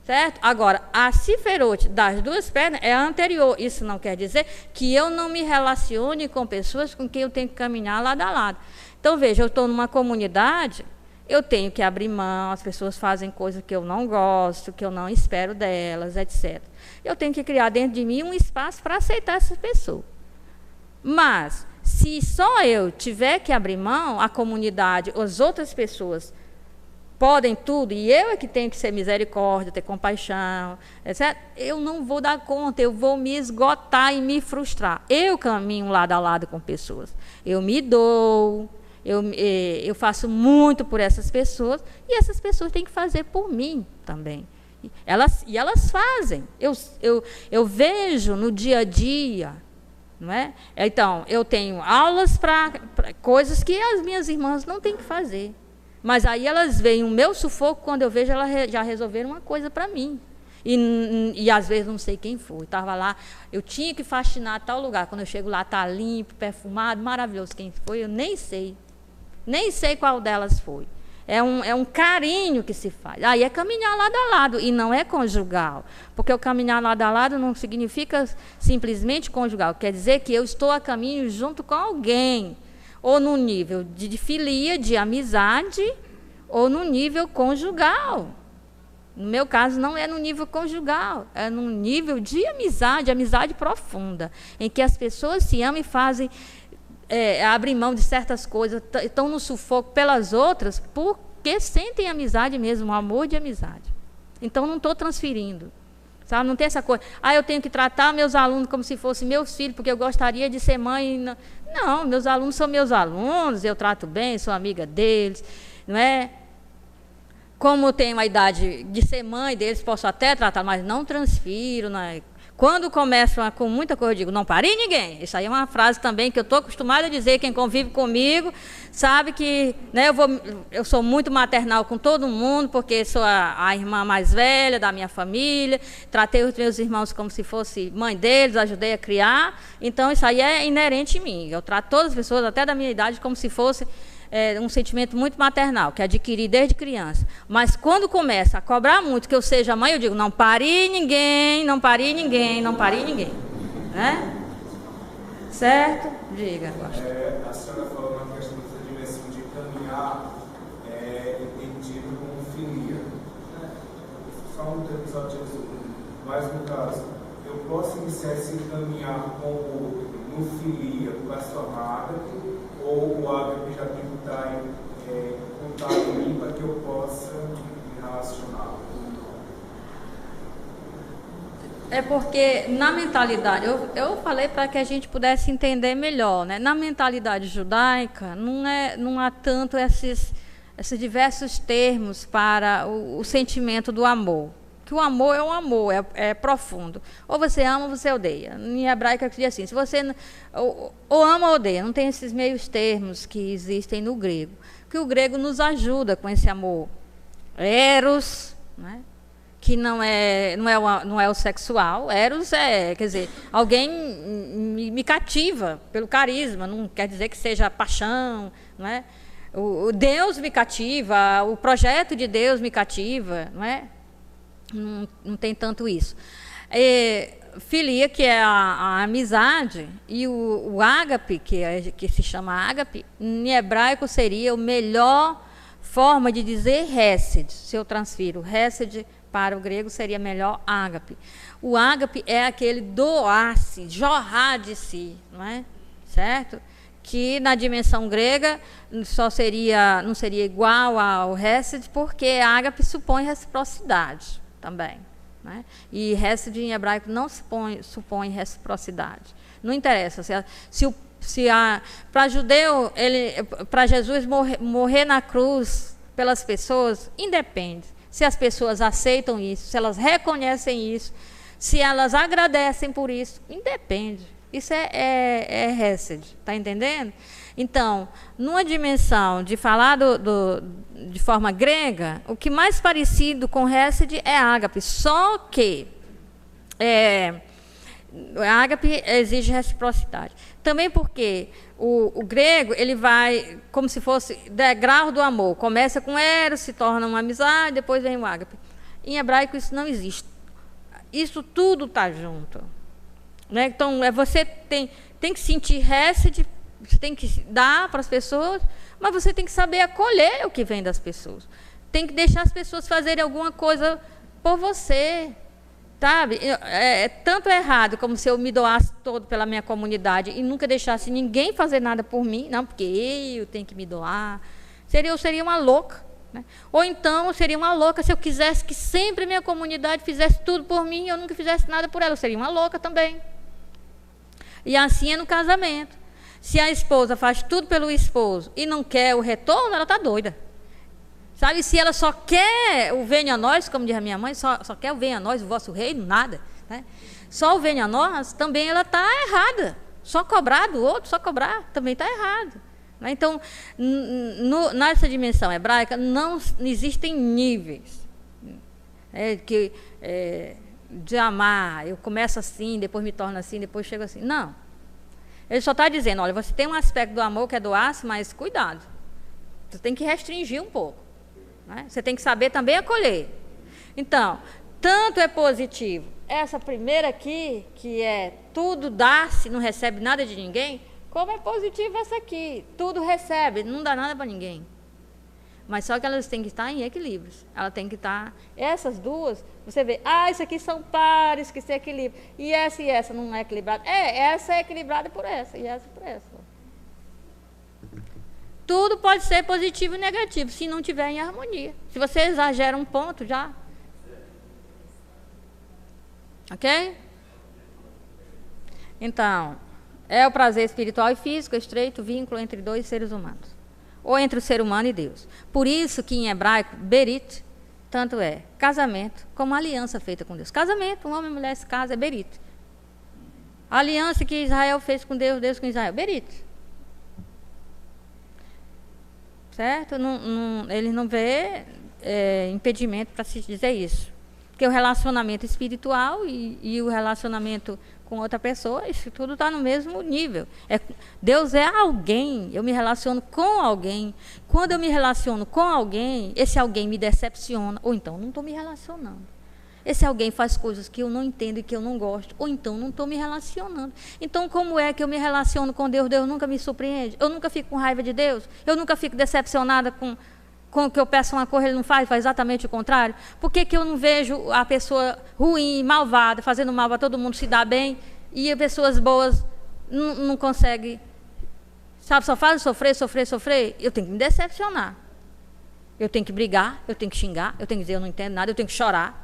Certo? Agora, a ciferote das duas pernas é a anterior. Isso não quer dizer que eu não me relacione com pessoas com quem eu tenho que caminhar lado a lado. Então, veja, eu estou numa comunidade, eu tenho que abrir mão, as pessoas fazem coisas que eu não gosto, que eu não espero delas, etc. Eu tenho que criar dentro de mim um espaço para aceitar essas pessoas. Mas, se só eu tiver que abrir mão, a comunidade, as outras pessoas podem tudo, e eu é que tenho que ser misericórdia, ter compaixão, etc., eu não vou dar conta, eu vou me esgotar e me frustrar. Eu caminho lado a lado com pessoas. Eu me dou, eu faço muito por essas pessoas, e essas pessoas têm que fazer por mim também. Elas fazem. Eu vejo no dia a dia, não é? Então, eu tenho aulas para coisas que as minhas irmãs não têm que fazer. Mas aí elas veem o meu sufoco quando eu vejo elas já resolveram uma coisa para mim. E às vezes não sei quem foi. Estava lá, eu tinha que faxinar tal lugar. Quando eu chego lá, está limpo, perfumado, maravilhoso. Quem foi, eu nem sei. Nem sei qual delas foi. É um carinho que se faz. Aí é caminhar lado a lado, e não é conjugal. Porque o caminhar lado a lado não significa simplesmente conjugal. Quer dizer que eu estou a caminho junto com alguém. Ou no nível de filia, de amizade, ou no nível conjugal. No meu caso, não é no nível conjugal, é no nível de amizade profunda, em que as pessoas se amam e fazem, abrem mão de certas coisas, estão no sufoco pelas outras, porque sentem amizade mesmo, um amor de amizade. Então, não estou transferindo. Sabe? Não tem essa coisa, eu tenho que tratar meus alunos como se fossem meus filhos, porque eu gostaria de ser mãe. Não, meus alunos são meus alunos, eu trato bem, sou amiga deles, não é? como eu tenho a idade de ser mãe deles, posso até tratar, mas não transfiro, né? Quando começam com muita coisa, eu digo, não pare ninguém. Isso aí é uma frase também que eu estou acostumada a dizer, quem convive comigo sabe que, né, eu sou muito maternal com todo mundo, porque sou a irmã mais velha da minha família, tratei os meus irmãos como se fosse mãe deles, ajudei a criar, então isso aí é inerente em mim. Eu trato todas as pessoas, até da minha idade, como se fosse um sentimento muito maternal, que adquiri desde criança. Mas quando começa a cobrar muito que eu seja mãe, eu digo, não pare ninguém, não pare ninguém, não pare ninguém. Né? Certo? Diga. A senhora falou na questão dessa dimensão de caminhar, entendido como filia. Só um episódio, mas no caso, eu posso iniciar esse caminhar com o outro no filia para se tornar ágape, ou o ágape já tem que estar em contato comigo para que eu possa me relacionar? É porque na mentalidade, eu falei para que a gente pudesse entender melhor, né? Na mentalidade judaica não há tanto esses diversos termos para o sentimento do amor. Que o amor é um amor, é profundo. Ou você ama ou você odeia. Em hebraico diz assim, se você ou ama ou odeia, não tem esses meios termos que existem no grego. Que o grego nos ajuda com esse amor. Eros, né? Que não é o sexual. Eros quer dizer, alguém me cativa pelo carisma, não quer dizer que seja paixão, não é? O Deus me cativa, o projeto de Deus me cativa, não é? Não tem tanto isso. Filia, que é a amizade, e o ágape, que se chama ágape, em hebraico seria a melhor forma de dizer hesed. Se eu transfiro hesed para o grego, seria melhor ágape. O ágape é aquele doar-se, jorrar de si, não é? Certo? Que na dimensão grega não seria igual ao hesed, porque ágape supõe reciprocidade também. Né? E hesed em hebraico não supõe reciprocidade. Não interessa. Para judeu, para Jesus morrer na cruz pelas pessoas, independe. Se as pessoas aceitam isso, se elas reconhecem isso, se elas agradecem por isso, independe. Isso é hesed, está entendendo? Então, numa dimensão de falar de forma grega, o que mais parecido com hesed é ágape, só que ágape exige reciprocidade. Também porque o grego, ele vai como se fosse degrau do amor. Começa com eros, se torna uma amizade, depois vem o ágape. Em hebraico isso não existe. Isso tudo está junto. Né? Então, você tem que sentir hesed, você tem que dar para as pessoas, mas você tem que saber acolher o que vem das pessoas. Tem que deixar as pessoas fazerem alguma coisa por você. Sabe? Tanto errado como se eu me doasse todo pela minha comunidade e nunca deixasse ninguém fazer nada por mim, não, porque eu tenho que me doar. Eu seria uma louca. Né? Ou então eu seria uma louca se eu quisesse que sempre minha comunidade fizesse tudo por mim e eu nunca fizesse nada por ela. Eu seria uma louca também. E assim é no casamento. Se a esposa faz tudo pelo esposo e não quer o retorno, ela está doida. Sabe, se ela só quer o venha a nós, como diz a minha mãe, só quer o venha a nós, o vosso reino, nada. Né? Só o venha a nós, também ela está errada. Só cobrar do outro, só cobrar, também está errado. Né? Então, nessa dimensão hebraica, não existem níveis. De amar, eu começo assim, depois me torno assim, depois chego assim. Não. Ele só está dizendo, olha, você tem um aspecto do amor que é doar-se, mas cuidado. Você tem que restringir um pouco. Né? Você tem que saber também acolher. Então, tanto é positivo. Essa primeira aqui, que é tudo dá-se, não recebe nada de ninguém, como é positivo essa aqui. Tudo recebe, não dá nada para ninguém. Mas só que elas têm que estar em equilíbrios. Ela tem que estar... Essas duas, você vê, isso aqui são pares que se equilibram. E essa não é equilibrada. Essa é equilibrada por essa, e essa por essa. Tudo pode ser positivo e negativo, se não tiver em harmonia. Se você exagera um ponto, já. Ok? Então, é o prazer espiritual e físico, estreito vínculo entre dois seres humanos. Ou entre o ser humano e Deus. Por isso que em hebraico, berit, tanto é casamento como aliança feita com Deus. Casamento, um homem e mulher se casam, é berite. A aliança que Israel fez com Deus, Deus com Israel, berite. Certo? Ele não vê impedimento para se dizer isso. Porque o relacionamento espiritual e o relacionamento com outra pessoa, isso tudo está no mesmo nível. Deus é alguém, eu me relaciono com alguém. Quando eu me relaciono com alguém, esse alguém me decepciona, ou então não estou me relacionando. Esse alguém faz coisas que eu não entendo e que eu não gosto, ou então não estou me relacionando. Então, como é que eu me relaciono com Deus? Deus nunca me surpreende? Eu nunca fico com raiva de Deus? Eu nunca fico decepcionada com o que eu peço uma coisa, ele não faz exatamente o contrário? Por que eu não vejo a pessoa ruim, malvada, fazendo mal para todo mundo se dar bem, e as pessoas boas não conseguem, sabe, só fazem sofrer, sofrer, sofrer? Eu tenho que me decepcionar. Eu tenho que brigar, eu tenho que xingar, eu tenho que dizer eu não entendo nada, eu tenho que chorar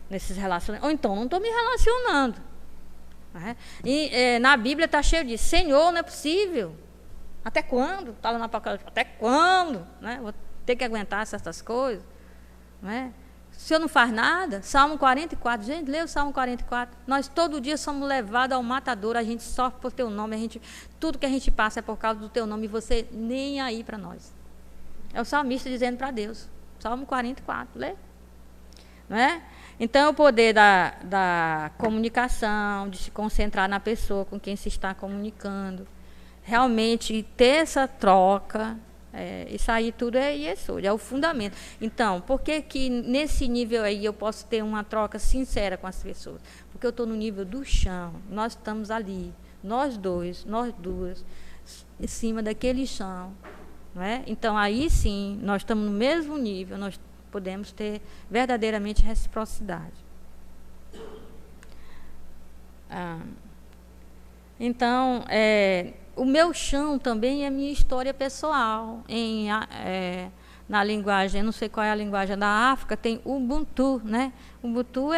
nesses relacionamentos. Ou então não estou me relacionando. Né? E na Bíblia está cheio disso. Senhor, não é possível. Até quando? Está lá na Apocalipse. Até quando? Né? Vou ter que aguentar certas coisas. Né? O Senhor não faz nada. Salmo 44. Gente, lê o Salmo 44. Nós todo dia somos levados ao matador. A gente sofre por teu nome. Tudo que a gente passa é por causa do teu nome. E você nem aí para nós. É o salmista dizendo para Deus. Salmo 44. Lê. Não é? Então, o poder da comunicação, de se concentrar na pessoa com quem se está comunicando, realmente ter essa troca, isso aí tudo é Yesod, é o fundamento. Então, por que nesse nível aí eu posso ter uma troca sincera com as pessoas? Porque eu estou no nível do chão, nós estamos ali, nós dois, nós duas, em cima daquele chão. Não é? Então, aí sim, nós estamos no mesmo nível, nós podemos ter verdadeiramente reciprocidade. Então, o meu chão também é minha história pessoal. Na linguagem, não sei qual é a linguagem da África, tem Ubuntu, né? Ubuntu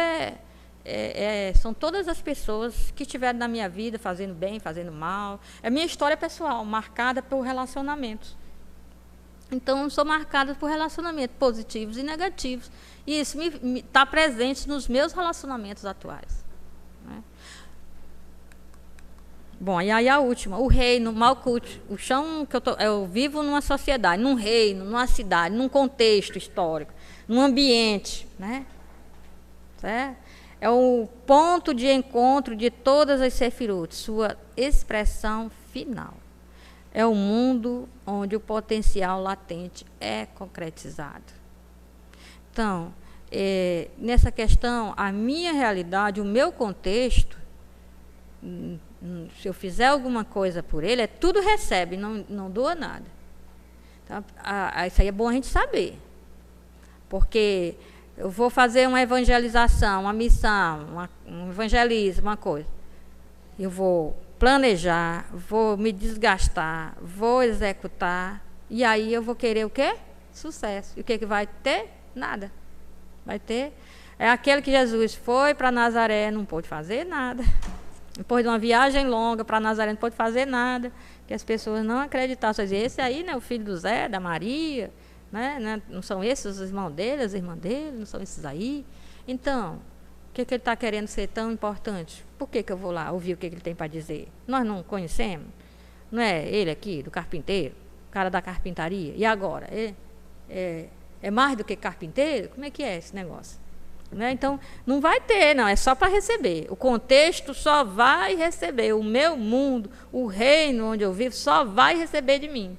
são todas as pessoas que estiveram na minha vida, fazendo bem, fazendo mal. É minha história pessoal, marcada por relacionamentos. Então, eu sou marcada por relacionamentos positivos e negativos. E isso está presente nos meus relacionamentos atuais. Né? Bom, e aí a última, o reino, Malkut, o chão que eu vivo numa sociedade, num reino, numa cidade, num contexto histórico, num ambiente. Né? Certo? É o ponto de encontro de todas as sefirot, sua expressão final. É o mundo onde o potencial latente é concretizado. Então, nessa questão, a minha realidade, o meu contexto, se eu fizer alguma coisa por ele, tudo recebe, não doa nada. Então, isso aí é bom a gente saber. Porque eu vou fazer uma evangelização, uma missão, um evangelismo, uma coisa. Eu vou planejar, vou me desgastar, vou executar, e aí eu vou querer o quê? Sucesso. E o que vai ter? Nada. Vai ter. É aquele que Jesus foi para Nazaré, não pôde fazer nada. Depois de uma viagem longa para Nazaré, não pôde fazer nada, que as pessoas não acreditavam. Só diziam, esse aí, né, o filho do Zé, da Maria, né, não são esses os irmãos dele, as irmãs dele, não são esses aí. Então, o que ele está querendo ser tão importante? Por que eu vou lá ouvir o que ele tem para dizer? Nós não conhecemos? Não é ele aqui, do carpinteiro, cara da carpintaria? E agora? É mais do que carpinteiro? Como é que é esse negócio? Né? Então, não vai ter, não, é só para receber. O contexto só vai receber. O meu mundo, o reino onde eu vivo, só vai receber de mim.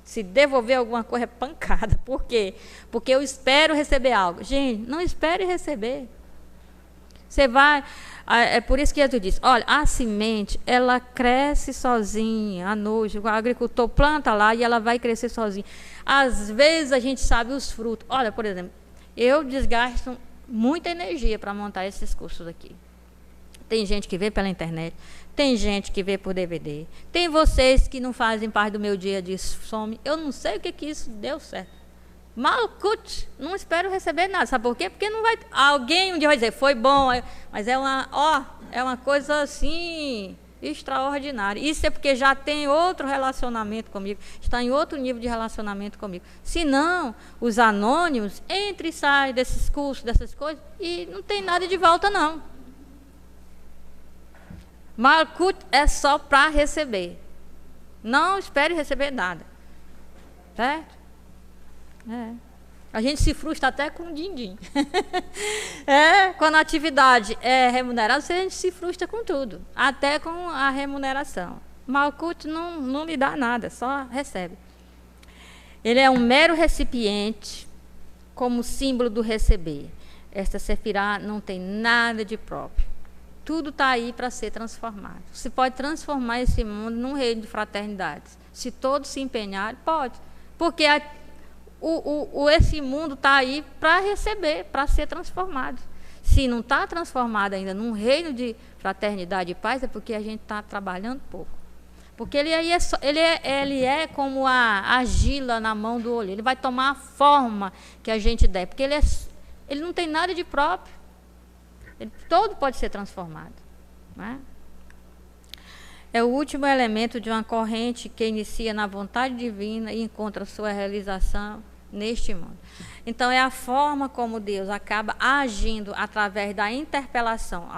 Se devolver alguma coisa, é pancada. Por quê? Porque eu espero receber algo. Gente, não espere receber. Você vai... É por isso que Jesus disse, olha, a semente, ela cresce sozinha, à noite, o agricultor planta lá e ela vai crescer sozinha. Às vezes a gente sabe os frutos. Olha, por exemplo, eu desgasto muita energia para montar esses cursos aqui. Tem gente que vê pela internet, tem gente que vê por DVD, tem vocês que não fazem parte do meu dia de some. Eu não sei o que isso deu certo. Malkut, não espero receber nada. Sabe por quê? Porque não vai. Alguém um dia vai dizer, foi bom, mas é uma coisa assim, extraordinário. Isso é porque já tem outro relacionamento comigo, está em outro nível de relacionamento comigo. Se não, os anônimos entram e saem desses cursos, dessas coisas, e não tem nada de volta, não. Malkut é só para receber. Não espere receber nada. Certo? A gente se frustra até com o din-din. Quando a atividade é remunerada, a gente se frustra com tudo, até com a remuneração. Malkut não lhe dá nada, só recebe. Ele é um mero recipiente, como símbolo do receber. Esta Sefirá não tem nada de próprio. Tudo está aí para ser transformado. Você pode transformar esse mundo num reino de fraternidades. Se todos se empenharem, pode. Porque esse mundo está aí para receber, para ser transformado. Se não está transformado ainda num reino de fraternidade e paz, é porque a gente está trabalhando pouco. Porque ele é como a argila na mão do olho. Ele vai tomar a forma que a gente der. Porque ele não tem nada de próprio. Todo pode ser transformado. Não é? É o último elemento de uma corrente que inicia na vontade divina e encontra sua realização neste mundo. Então, é a forma como Deus acaba agindo através da interpelação.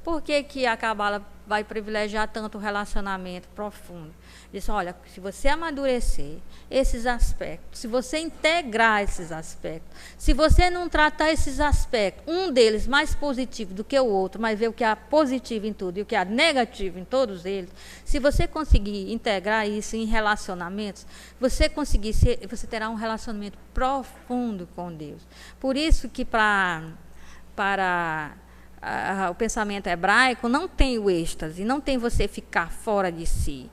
Por que a Cabala vai privilegiar tanto o relacionamento profundo? Diz, olha, se você amadurecer esses aspectos, se você integrar esses aspectos, se você não tratar esses aspectos, um deles mais positivo do que o outro, mas ver o que há positivo em tudo e o que há negativo em todos eles, se você conseguir integrar isso em relacionamentos, você terá um relacionamento profundo com Deus. Por isso que o pensamento hebraico não tem o êxtase, não tem você ficar fora de si.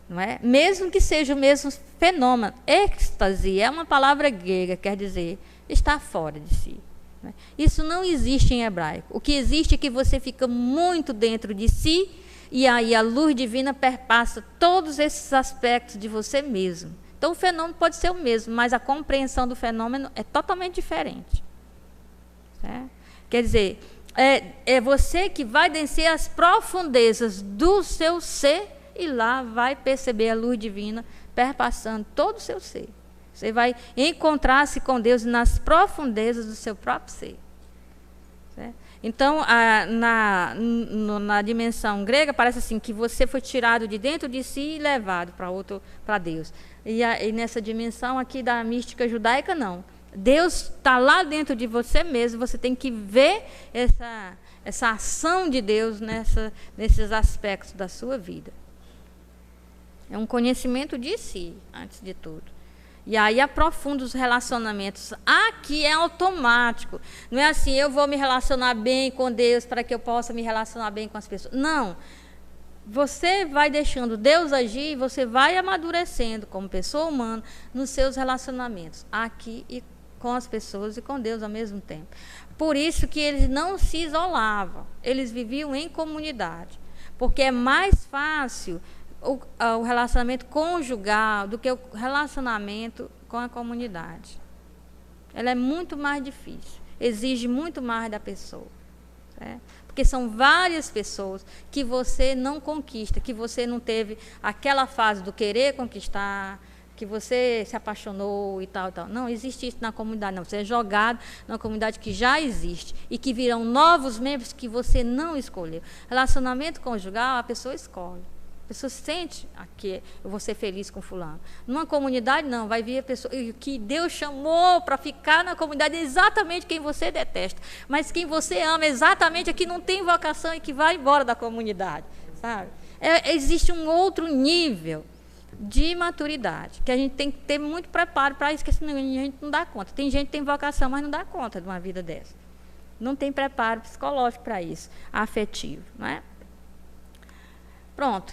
Não é? Mesmo que seja o mesmo fenômeno. Êxtase é uma palavra grega, quer dizer, estar fora de si. Não é? Isso não existe em hebraico. O que existe é que você fica muito dentro de si e aí a luz divina perpassa todos esses aspectos de você mesmo. Então o fenômeno pode ser o mesmo, mas a compreensão do fenômeno é totalmente diferente. Certo? Quer dizer, é você que vai descer as profundezas do seu ser e lá vai perceber a luz divina perpassando todo o seu ser. Você vai encontrar-se com Deus nas profundezas do seu próprio ser. Certo? Então, na dimensão grega, parece assim, que você foi tirado de dentro de si e levado para Deus. E nessa dimensão aqui da mística judaica, não. Deus está lá dentro de você mesmo, você tem que ver essa ação de Deus nesses aspectos da sua vida. É um conhecimento de si, antes de tudo. E aí aprofunda os relacionamentos. Aqui é automático. Não é assim, eu vou me relacionar bem com Deus para que eu possa me relacionar bem com as pessoas. Não. Você vai deixando Deus agir e você vai amadurecendo como pessoa humana nos seus relacionamentos. Aqui e com as pessoas e com Deus ao mesmo tempo. Por isso que eles não se isolavam. Eles viviam em comunidade. Porque é mais fácil o relacionamento conjugal do que o relacionamento com a comunidade. Ela é muito mais difícil, exige muito mais da pessoa. Certo? Porque são várias pessoas que você não conquista, que você não teve aquela fase do querer conquistar, que você se apaixonou e tal, tal. Não existe isso na comunidade, não. Você é jogado na comunidade que já existe e que virão novos membros que você não escolheu. Relacionamento conjugal, a pessoa escolhe. A pessoa sente que eu vou ser feliz com fulano. Numa comunidade, não. Vai vir a pessoa que Deus chamou para ficar na comunidade exatamente quem você detesta. Mas quem você ama exatamente é que não tem vocação e que vai embora da comunidade. Sabe? Existe um outro nível de maturidade, que a gente tem que ter muito preparo para isso, porque senão a gente não dá conta. Tem gente que tem vocação, mas não dá conta de uma vida dessa. Não tem preparo psicológico para isso, afetivo. Não é? Pronto.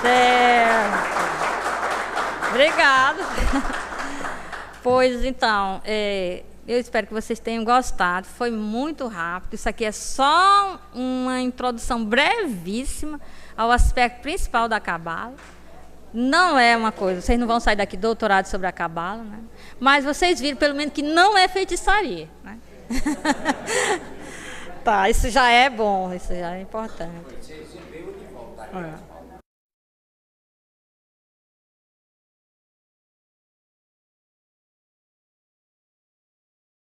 Certo. Obrigada. Pois então, eu espero que vocês tenham gostado. Foi muito rápido. Isso aqui é só uma introdução brevíssima ao aspecto principal da Cabala. Não é uma coisa, vocês não vão sair daqui doutorados sobre a Cabala, né? Mas vocês viram pelo menos que não é feitiçaria, né? Tá, isso já é bom, isso já é importante. Você veio de voltar.